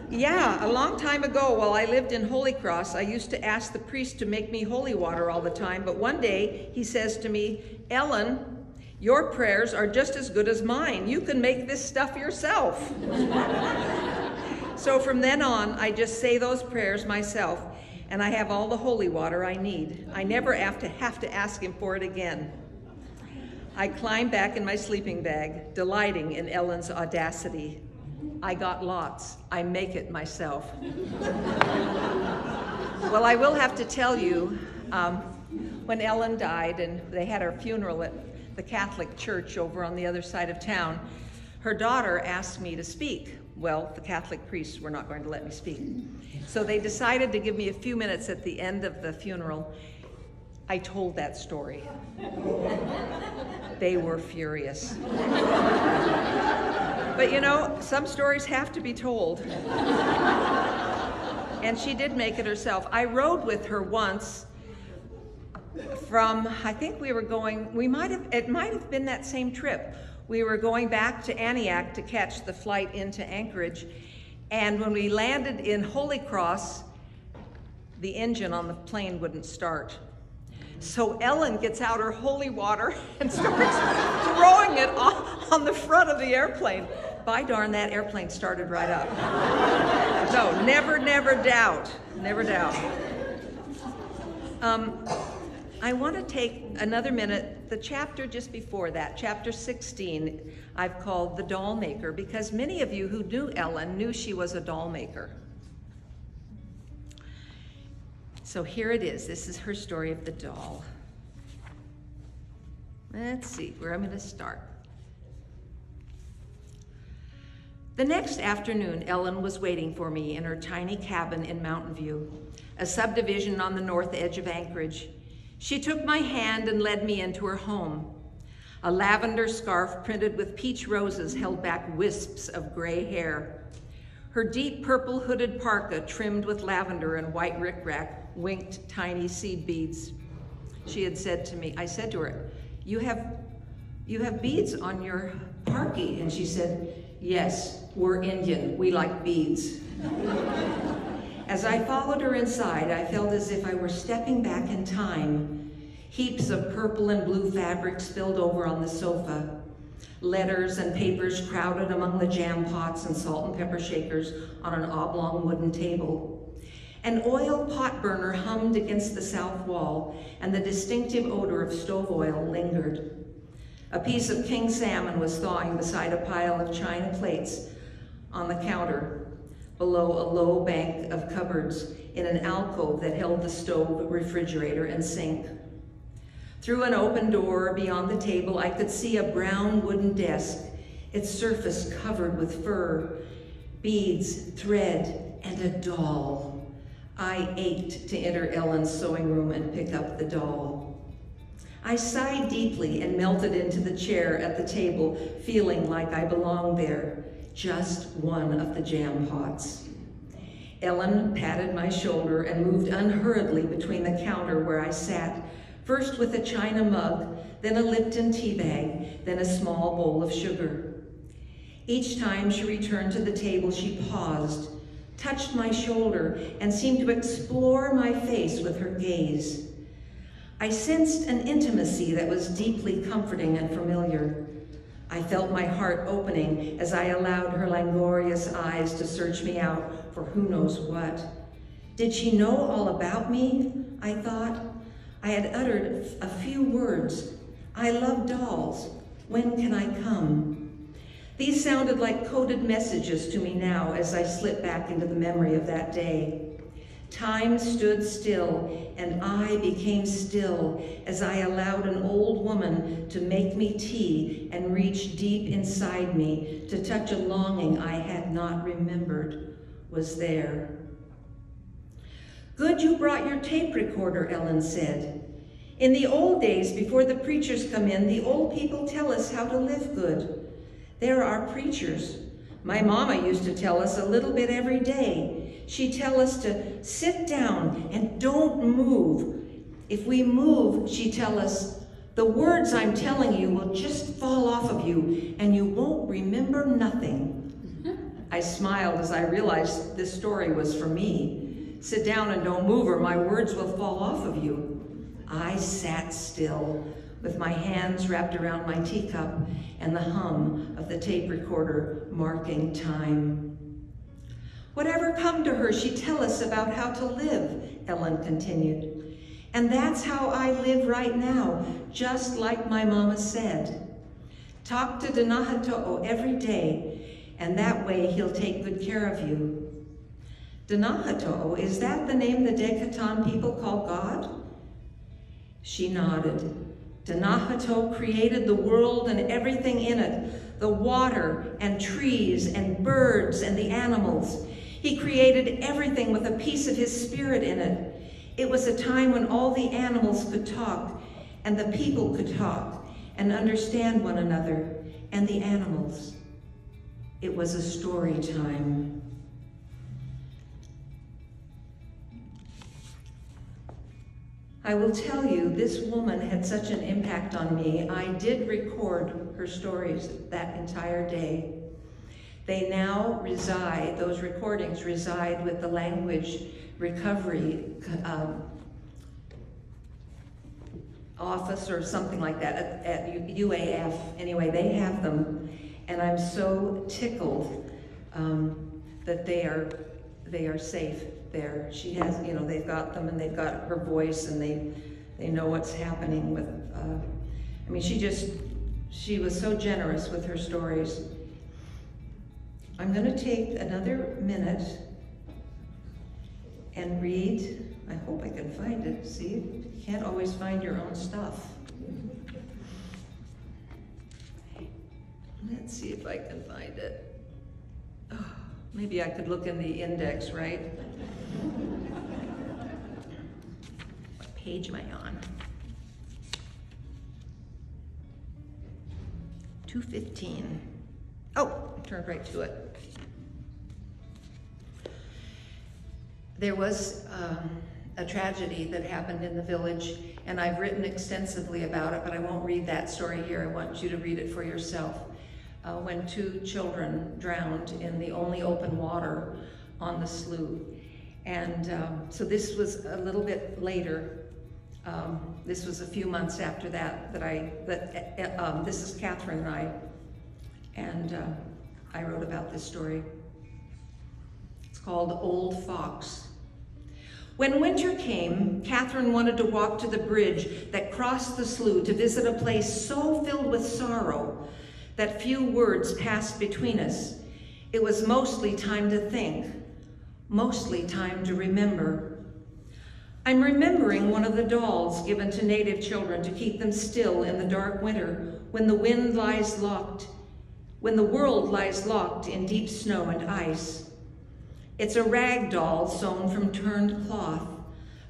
[SPEAKER 1] "Yeah, a long time ago while I lived in Holy Cross, I used to ask the priest to make me holy water all the time, but one day he says to me, 'Ellen, your prayers are just as good as mine. You can make this stuff yourself.' So from then on, I just say those prayers myself, and I have all the holy water I need. I never have to ask him for it again. I climbed back in my sleeping bag, delighting in Ellen's audacity. "I got lots. I make it myself." Well, I will have to tell you, when Ellen died and they had her funeral at the Catholic church over on the other side of town, her daughter asked me to speak. Well, the Catholic priests were not going to let me speak. So they decided to give me a few minutes at the end of the funeral. I told that story. They were furious. But you know, some stories have to be told. And she did make it herself. I rode with her once from, I think we were going, it might have been that same trip. We were going back to Antioch to catch the flight into Anchorage. And when we landed in Holy Cross, the engine on the plane wouldn't start. So Ellen gets out her holy water and starts throwing it on the front of the airplane. By darn, that airplane started right up. So never, never doubt, never doubt. I want to take another minute. The chapter just before that, chapter 16, I've called The Doll Maker, because many of you who knew Ellen knew she was a doll maker. So here it is. This is her story of the doll. Let's see where I'm going to start. The next afternoon, Ellen was waiting for me in her tiny cabin in Mountain View, a subdivision on the north edge of Anchorage. She took my hand and led me into her home. A lavender scarf printed with peach roses held back wisps of gray hair. Her deep purple hooded parka trimmed with lavender and white rickrack winked tiny seed beads. She had said to me, I said to her, you have beads on your parkie. And she said, yes, we're Indian, we like beads. As I followed her inside, I felt as if I were stepping back in time. Heaps of purple and blue fabric spilled over on the sofa. Letters and papers crowded among the jam pots and salt and pepper shakers on an oblong wooden table. An oil pot burner hummed against the south wall, and the distinctive odor of stove oil lingered. A piece of king salmon was thawing beside a pile of china plates on the counter, below a low bank of cupboards in an alcove that held the stove, refrigerator, and sink. Through an open door beyond the table, I could see a brown wooden desk, its surface covered with fur, beads, thread, and a doll. I ached to enter Ellen's sewing room and pick up the doll. I sighed deeply and melted into the chair at the table, feeling like I belonged there, just one of the jam pots. Ellen patted my shoulder and moved unhurriedly between the counter where I sat, first with a china mug, then a Lipton tea bag, then a small bowl of sugar. Each time she returned to the table, she paused, touched my shoulder, and seemed to explore my face with her gaze. I sensed an intimacy that was deeply comforting and familiar. I felt my heart opening as I allowed her languorous eyes to search me out for who knows what. Did she know all about me? I thought. I had uttered a few words. I love dolls. When can I come? These sounded like coded messages to me now as I slipped back into the memory of that day. Time stood still, and I became still as I allowed an old woman to make me tea and reach deep inside me to touch a longing I had not remembered was there. Good you brought your tape recorder, Ellen said. In the old days, before the preachers come in, the old people tell us how to live good. They're our preachers. My mama used to tell us a little bit every day. She'd tell us to sit down and don't move. If we move, she'd tell us, the words I'm telling you will just fall off of you and you won't remember nothing. I smiled as I realized this story was for me. Sit down and don't move or my words will fall off of you. I sat still with my hands wrapped around my teacup and the hum of the tape recorder marking time. Whatever come to her, she'd tell us about how to live, Ellen continued. And that's how I live right now, just like my mama said. Talk to Dinahato'o every day, and that way he'll take good care of you. Dinahato'o, is that the name the Dekatan people call God? She nodded. Danahato created the world and everything in it, the water and trees and birds and the animals. He created everything with a piece of his spirit in it. It was a time when all the animals could talk and the people could talk and understand one another and the animals. It was a story time. I will tell you, this woman had such an impact on me. I did record her stories that entire day. They now reside, those recordings reside with the Language Recovery Office or something like that at UAF. Anyway, they have them, and I'm so tickled that they are safe there. She has, you know, they've got them and they've got her voice and they know what's happening with, I mean, she was so generous with her stories. I'm gonna take another minute and read. I hope I can find it. See, you can't always find your own stuff. Let's see if I can find it. Oh, maybe I could look in the index, right? What page am I on? 215. Oh, I turned right to it. There was a tragedy that happened in the village, and I've written extensively about it, but I won't read that story here. I want you to read it for yourself. When 2 children drowned in the only open water on the slough. And so this was a little bit later. This was a few months after that, this is Catherine and I, and I wrote about this story. It's called Old Fox. When winter came, Catherine wanted to walk to the bridge that crossed the slough to visit a place so filled with sorrow that few words passed between us. It was mostly time to think, mostly time to remember. I'm remembering one of the dolls given to native children to keep them still in the dark winter when the world lies locked in deep snow and ice. It's a rag doll sewn from turned cloth,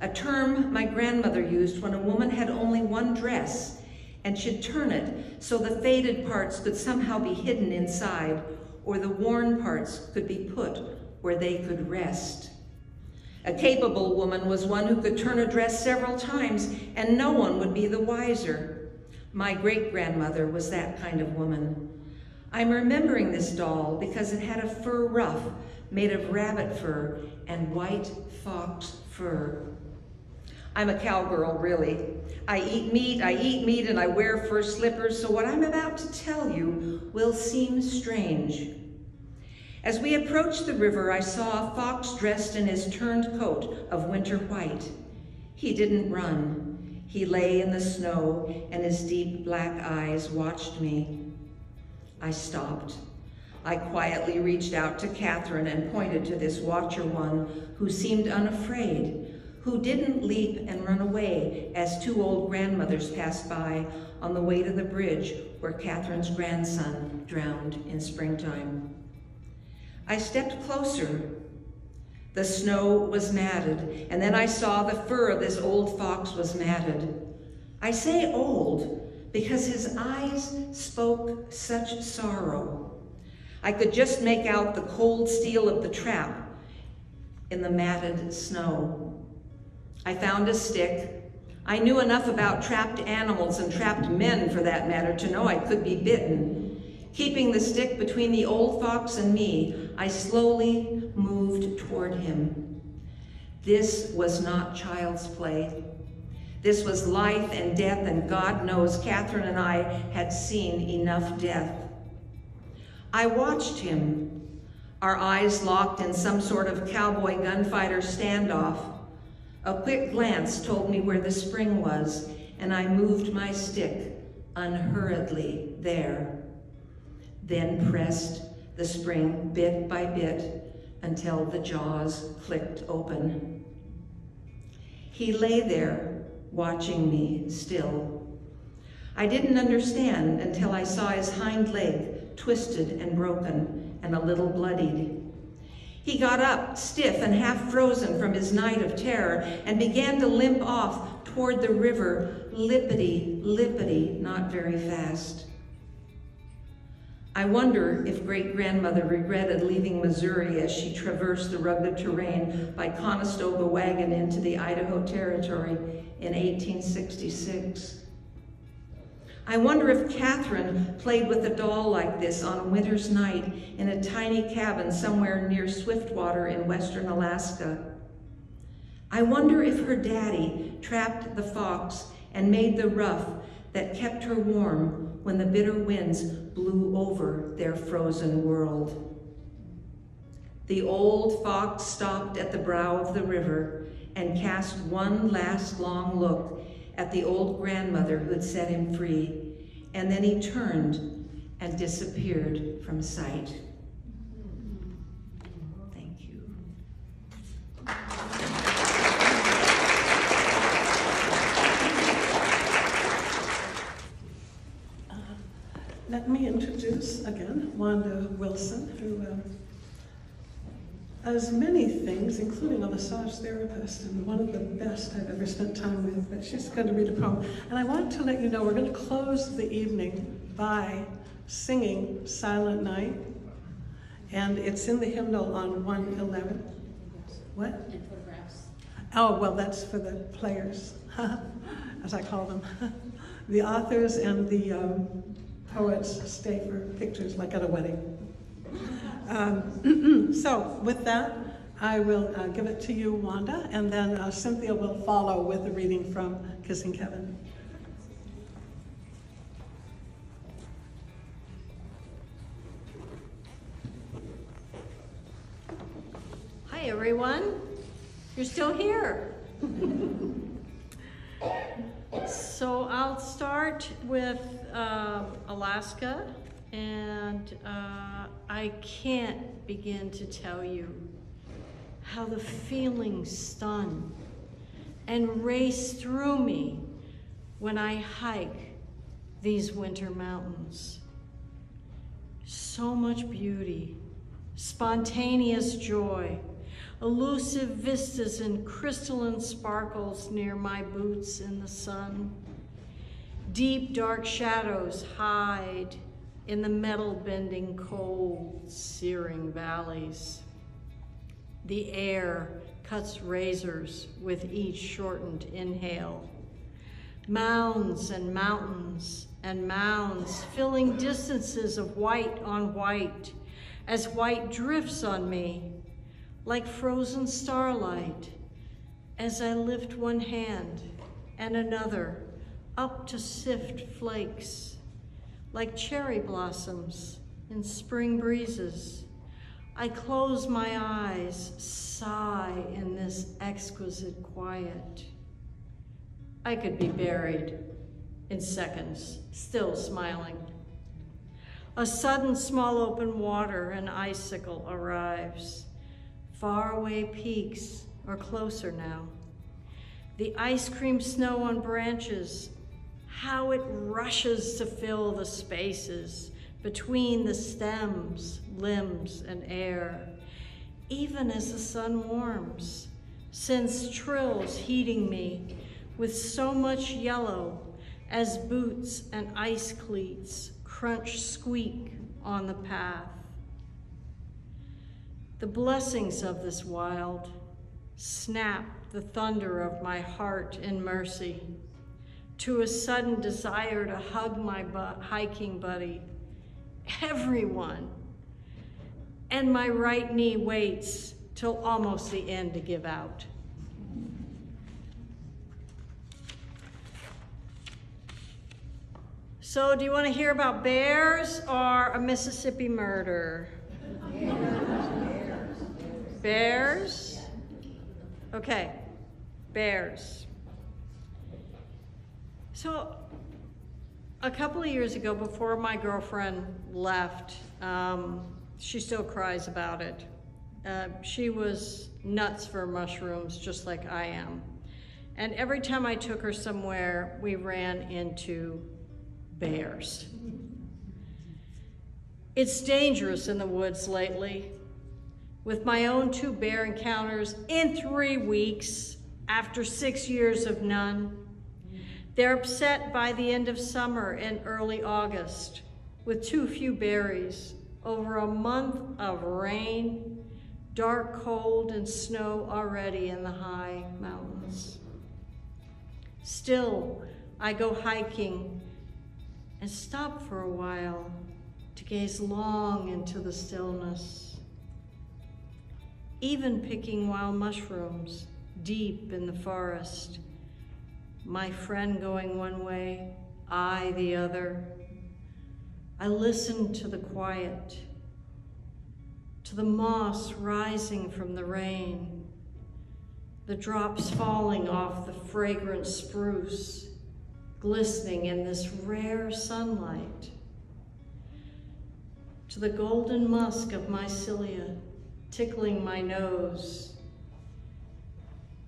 [SPEAKER 1] a term my grandmother used when a woman had only one dress and should turn it so the faded parts could somehow be hidden inside, or the worn parts could be put where they could rest. A capable woman was one who could turn a dress several times and no one would be the wiser. My great-grandmother was that kind of woman. I'm remembering this doll because it had a fur ruff made of rabbit fur and white fox fur. I'm a cowgirl, really. I eat meat, and I wear fur slippers, so what I'm about to tell you will seem strange. As we approached the river, I saw a fox dressed in his turned coat of winter white. He didn't run. He lay in the snow, and his deep black eyes watched me. I stopped. I quietly reached out to Catherine and pointed to this watcher one who seemed unafraid, who didn't leap and run away as 2 old grandmothers passed by on the way to the bridge where Catherine's grandson drowned in springtime. I stepped closer. The snow was matted, and then I saw the fur of this old fox was matted. I say old because his eyes spoke such sorrow. I could just make out the cold steel of the trap in the matted snow. I found a stick. I knew enough about trapped animals and trapped men, for that matter, to know I could be bitten. Keeping the stick between the old fox and me, I slowly moved toward him. This was not child's play. This was life and death, and God knows Catherine and I had seen enough death. I watched him, our eyes locked in some sort of cowboy gunfighter standoff. A quick glance told me where the spring was, and I moved my stick unhurriedly there, then pressed the spring bit by bit until the jaws clicked open. He lay there, watching me still. I didn't understand until I saw his hind leg twisted and broken and a little bloodied. He got up, stiff and half frozen from his night of terror, and began to limp off toward the river, lippity, lippity, not very fast. I wonder if great-grandmother regretted leaving Missouri as she traversed the rugged terrain by Conestoga wagon into the Idaho Territory in 1866. I wonder if Catherine played with a doll like this on a winter's night in a tiny cabin somewhere near Swiftwater in western Alaska. I wonder if her daddy trapped the fox and made the ruff that kept her warm when the bitter winds blew over their frozen world. The old fox stopped at the brow of the river and cast one last long look at the old grandmother who had set him free, and then he turned and disappeared from sight. Thank you.
[SPEAKER 2] Let me introduce again Wanda Wilson, who does many things, including a massage therapist, and one of the best I've ever spent time with, but she's going to read a poem. And I want to let you know we're going to close the evening by singing Silent Night, and it's in the hymnal on 111. What? And photographs. Oh, well, that's for the players, as I call them. The authors and the poets stay for pictures like at a wedding. So with that, I will give it to you, Wanda, and then Cynthia will follow with a reading from Kissing Kevin.
[SPEAKER 7] Hi, everyone. You're still here. So I'll start with Alaska, and I can't begin to tell you how the feelings stun and race through me when I hike these winter mountains. So much beauty, spontaneous joy, elusive vistas and crystalline sparkles near my boots in the sun. Deep dark shadows hide in the metal-bending, cold, searing valleys. The air cuts razors with each shortened inhale. Mounds and mountains and mounds filling distances of white on white as white drifts on me like frozen starlight as I lift one hand and another up to sift flakes like cherry blossoms in spring breezes. I close my eyes, sigh in this exquisite quiet. I could be buried in seconds, still smiling. A sudden small open water, an icicle arrives. Faraway peaks are closer now. The ice cream snow on branches, how it rushes to fill the spaces between the stems, limbs, and air, even as the sun warms, sends trills heating me with so much yellow as boots and ice cleats crunch squeak on the path. The blessings of this wild snap the thunder of my heart in mercy to a sudden desire to hug my hiking buddy, everyone. And my right knee waits till almost the end to give out. So do you want to hear about bears or a Mississippi murder? Bears? Okay, bears. So a couple of years ago, before my girlfriend left, she still cries about it. She was nuts for mushrooms, just like I am. And every time I took her somewhere, we ran into bears. It's dangerous in the woods lately, with my own 2 bear encounters in 3 weeks after 6 years of none. They're upset by the end of summer and early August, with too few berries, over a month of rain, dark cold, and snow already in the high mountains. Still, I go hiking and stop for a while to gaze long into the stillness. Even picking wild mushrooms deep in the forest, my friend going one way, I the other. I listen to the quiet, to the moss rising from the rain, the drops falling off the fragrant spruce, glistening in this rare sunlight, to the golden musk of my cilia tickling my nose.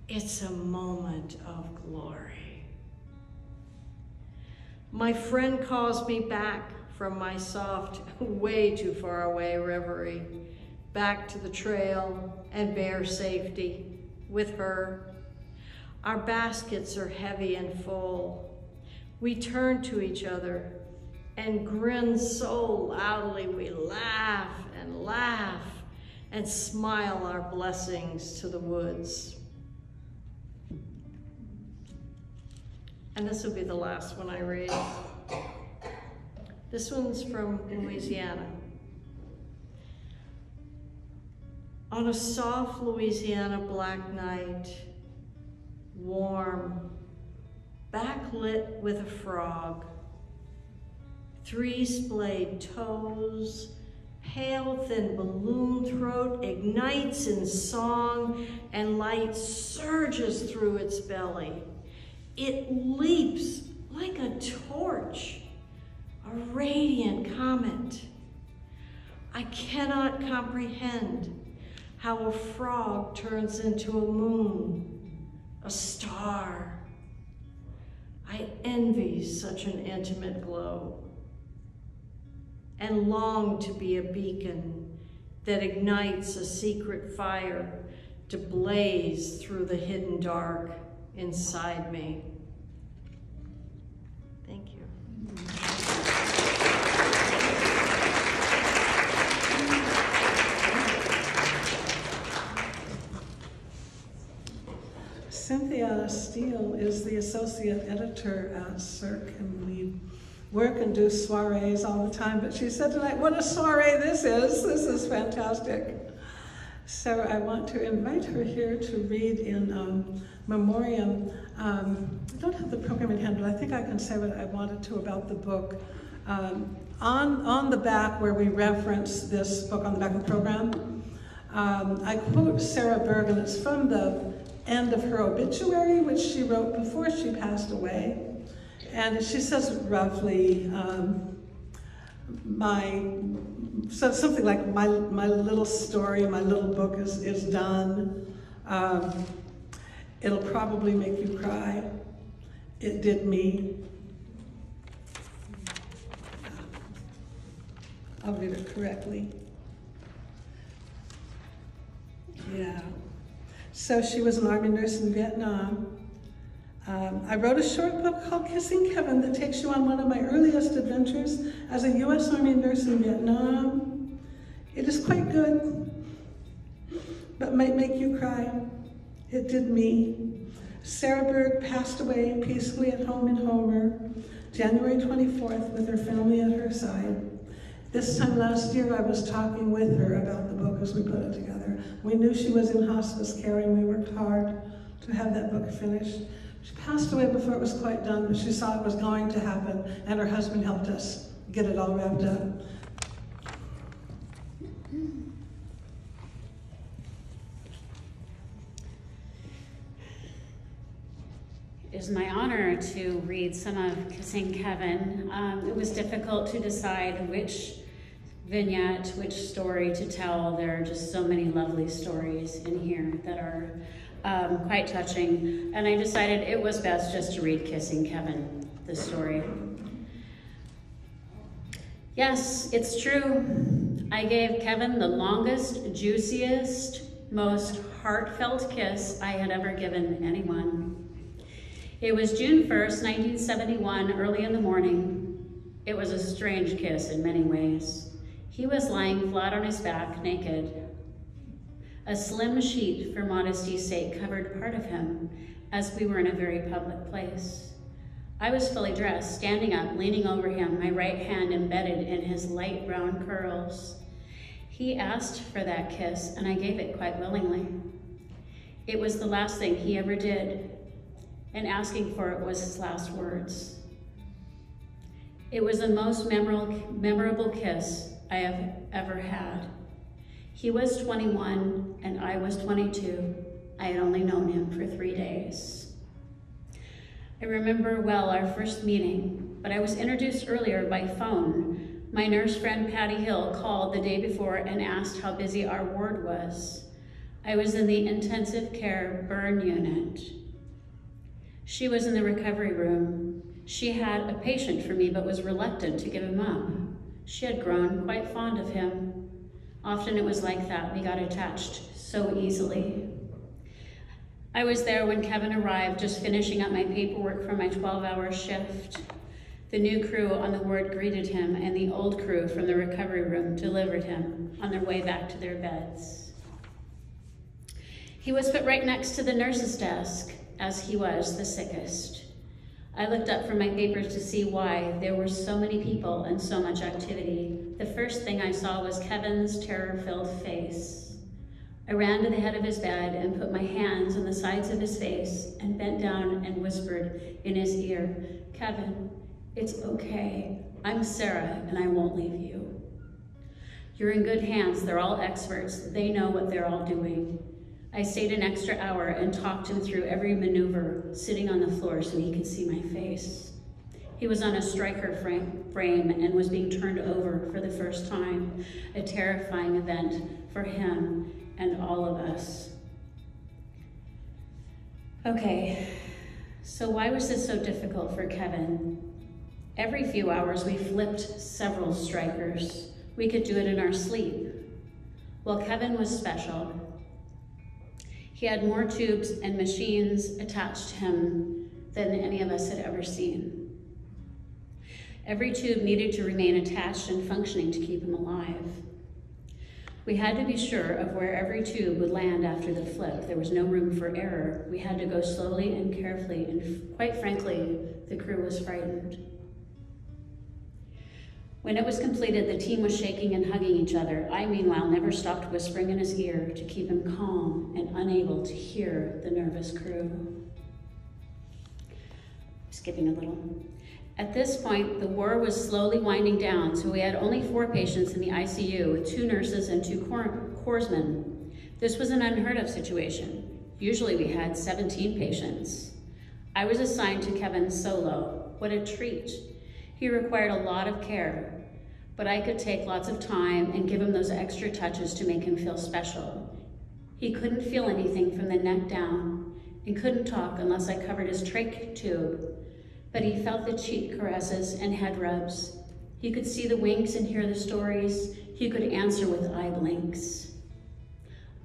[SPEAKER 7] It's a moment of glory. My friend calls me back from my soft, way too far away reverie, back to the trail and bear safety with her. Our baskets are heavy and full. We turn to each other and grin so loudly we laugh and smile our blessings to the woods. And this will be the last one I read. This one's from Louisiana. On a soft Louisiana black night, warm, backlit with a frog, 3 splayed toes, pale thin balloon throat ignites in song, and light surges through its belly. It leaps like a torch, a radiant comet. I cannot comprehend how a frog turns into a moon, a star. I envy such an intimate glow and long to be a beacon that ignites a secret fire to blaze through the hidden dark inside me. Thank you.
[SPEAKER 2] Cynthia Steele is the associate editor at Cirque, and we work and do soirees all the time, but she said tonight, what a soiree this is. This is fantastic. So I want to invite her here to read in memoriam. I don't have the program in hand, but I think I can say what I wanted to about the book. On the back where we reference this book on the back of the program, I quote Sarah Berg, and it's from the end of her obituary, which she wrote before she passed away. And she says roughly, something like my little story, my little book is done. It'll probably make you cry. It did me. I'll read it correctly. Yeah. So she was an Army nurse in Vietnam. I wrote a short book called Kissing Kevin that takes you on one of my earliest adventures as a U.S. Army nurse in Vietnam. It is quite good, but might make you cry. It did me. Sarah Berg passed away peacefully at home in Homer, January 24th, with her family at her side. This time last year, I was talking with her about the book as we put it together. We knew she was in hospice care, and we worked hard to have that book finished. She passed away before it was quite done, but she saw it was going to happen, and her husband helped us get it all wrapped up.
[SPEAKER 8] It is my honor to read some of Kissing Kevin. It was difficult to decide which vignette, which story to tell. There are just so many lovely stories in here that are quite touching. And I decided it was best just to read Kissing Kevin, the story. Yes, it's true. I gave Kevin the longest, juiciest, most heartfelt kiss I had ever given anyone. It was June 1st, 1971, early in the morning. It was a strange kiss in many ways. He was lying flat on his back, naked. A slim sheet, for modesty's sake, covered part of him, as we were in a very public place. I was fully dressed, standing up, leaning over him, my right hand embedded in his light brown curls. He asked for that kiss, and I gave it quite willingly. It was the last thing he ever did, and asking for it was his last words. It was the most memorable kiss I have ever had. He was 21, and I was 22. I had only known him for 3 days. I remember well our first meeting, but I was introduced earlier by phone. My nurse friend Patty Hill called the day before and asked how busy our ward was. I was in the intensive care burn unit. She was in the recovery room. She had a patient for me but was reluctant to give him up. She had grown quite fond of him. Often it was like that. We got attached so easily. I was there when Kevin arrived, just finishing up my paperwork for my 12-hour shift. The new crew on the ward greeted him, and the old crew from the recovery room delivered him on their way back to their beds. He was put right next to the nurse's desk, as he was the sickest. I looked up from my papers to see why there were so many people and so much activity. The first thing I saw was Kevin's terror-filled face. I ran to the head of his bed and put my hands on the sides of his face and bent down and whispered in his ear, "Kevin, it's okay. I'm Sarah and I won't leave you. You're in good hands. They're all experts. They know what they're all doing." I stayed an extra hour and talked him through every maneuver, sitting on the floor so he could see my face. He was on a striker frame and was being turned over for the first time, a terrifying event for him and all of us. Okay, so why was this so difficult for Kevin? Every few hours we flipped several strikers. We could do it in our sleep. Well, Kevin was special. He had more tubes and machines attached to him than any of us had ever seen. Every tube needed to remain attached and functioning to keep him alive. We had to be sure of where every tube would land after the flip. There was no room for error. We had to go slowly and carefully, and quite frankly, the crew was frightened. When it was completed, the team was shaking and hugging each other. I, meanwhile, never stopped whispering in his ear to keep him calm and unable to hear the nervous crew. Skipping a little. At this point, the war was slowly winding down, so we had only 4 patients in the ICU with 2 nurses and 2 corpsmen. This was an unheard of situation. Usually we had 17 patients. I was assigned to Kevin solo. What a treat. He required a lot of care, but I could take lots of time and give him those extra touches to make him feel special. He couldn't feel anything from the neck down and couldn't talk unless I covered his trach tube, but he felt the cheek caresses and head rubs. He could see the winks and hear the stories. He could answer with eye blinks.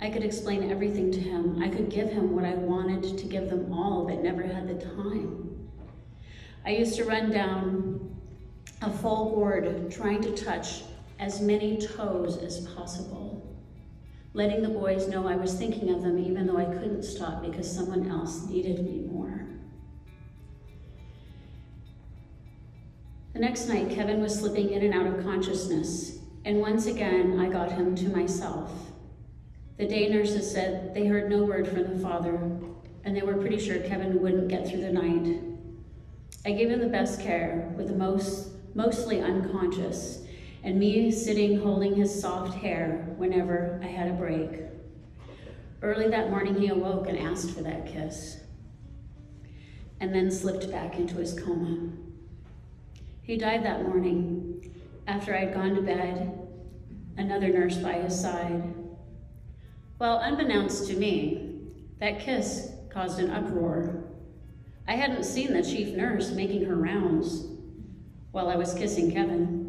[SPEAKER 8] I could explain everything to him. I could give him what I wanted to give them all, but never had the time. I used to run down a full ward trying to touch as many toes as possible, letting the boys know I was thinking of them even though I couldn't stop because someone else needed me more. The next night, Kevin was slipping in and out of consciousness, and once again, I got him to myself. The day nurses said they heard no word from the father, and they were pretty sure Kevin wouldn't get through the night. I gave him the best care, with the mostly unconscious, and me sitting holding his soft hair whenever I had a break. Early that morning, he awoke and asked for that kiss, and then slipped back into his coma. He died that morning after I'd gone to bed, another nurse by his side. Well, unbeknownst to me, that kiss caused an uproar. I hadn't seen the chief nurse making her rounds while I was kissing Kevin.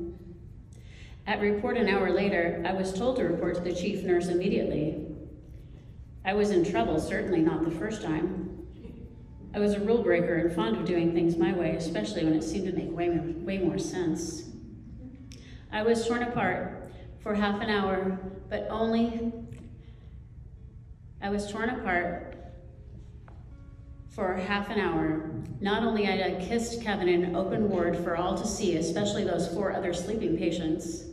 [SPEAKER 8] At report an hour later, I was told to report to the chief nurse immediately. I was in trouble, certainly not the first time. I was a rule breaker and fond of doing things my way, especially when it seemed to make way more sense. I was torn apart for half an hour, but only I was torn apart for half an hour. Not only had I kissed Kevin in an open ward for all to see, especially those 4 other sleeping patients,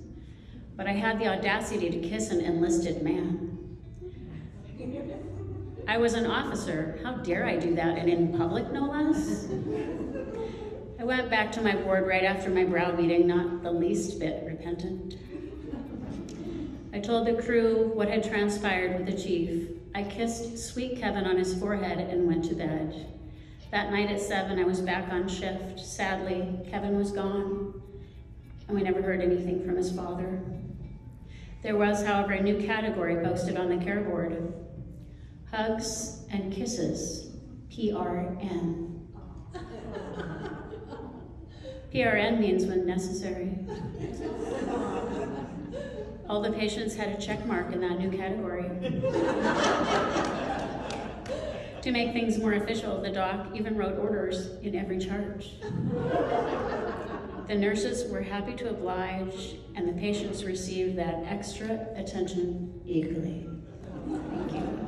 [SPEAKER 8] but I had the audacity to kiss an enlisted man. I was an officer. How dare I do that, and in public, no less? I went back to my ward right after my brow meeting, not the least bit repentant. I told the crew what had transpired with the chief. I kissed sweet Kevin on his forehead and went to bed. That night at 7, I was back on shift. Sadly, Kevin was gone, and we never heard anything from his father. There was, however, a new category posted on the care board: hugs and kisses, PRN. PRN means when necessary. All the patients had a check mark in that new category. To make things more official, the doc even wrote orders in every chart. The nurses were happy to oblige, and the patients received that extra attention eagerly. Thank you.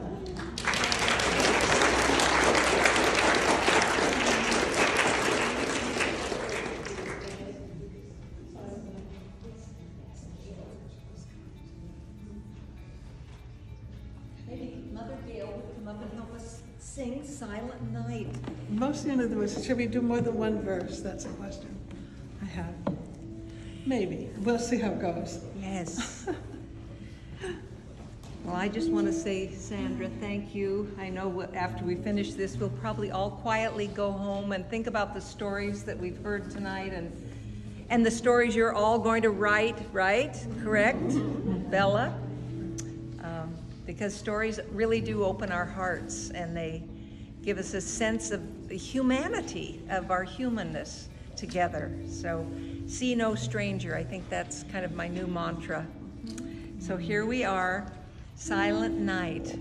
[SPEAKER 1] Maybe Mother Gail would come up and help us sing Silent Night.
[SPEAKER 2] Most of the words, should we do more than one verse? That's a question I have. Maybe. We'll see how it goes.
[SPEAKER 1] Yes. Well, I just want to say, Sandra, thank you. I know after we finish this, we'll probably all quietly go home and think about the stories that we've heard tonight and the stories you're all going to write, right? Correct, Bella? Because stories really do open our hearts, and they give us a sense of the humanity of our humanness together. So, see no stranger. I think that's kind of my new mantra. So here we are, Silent Night.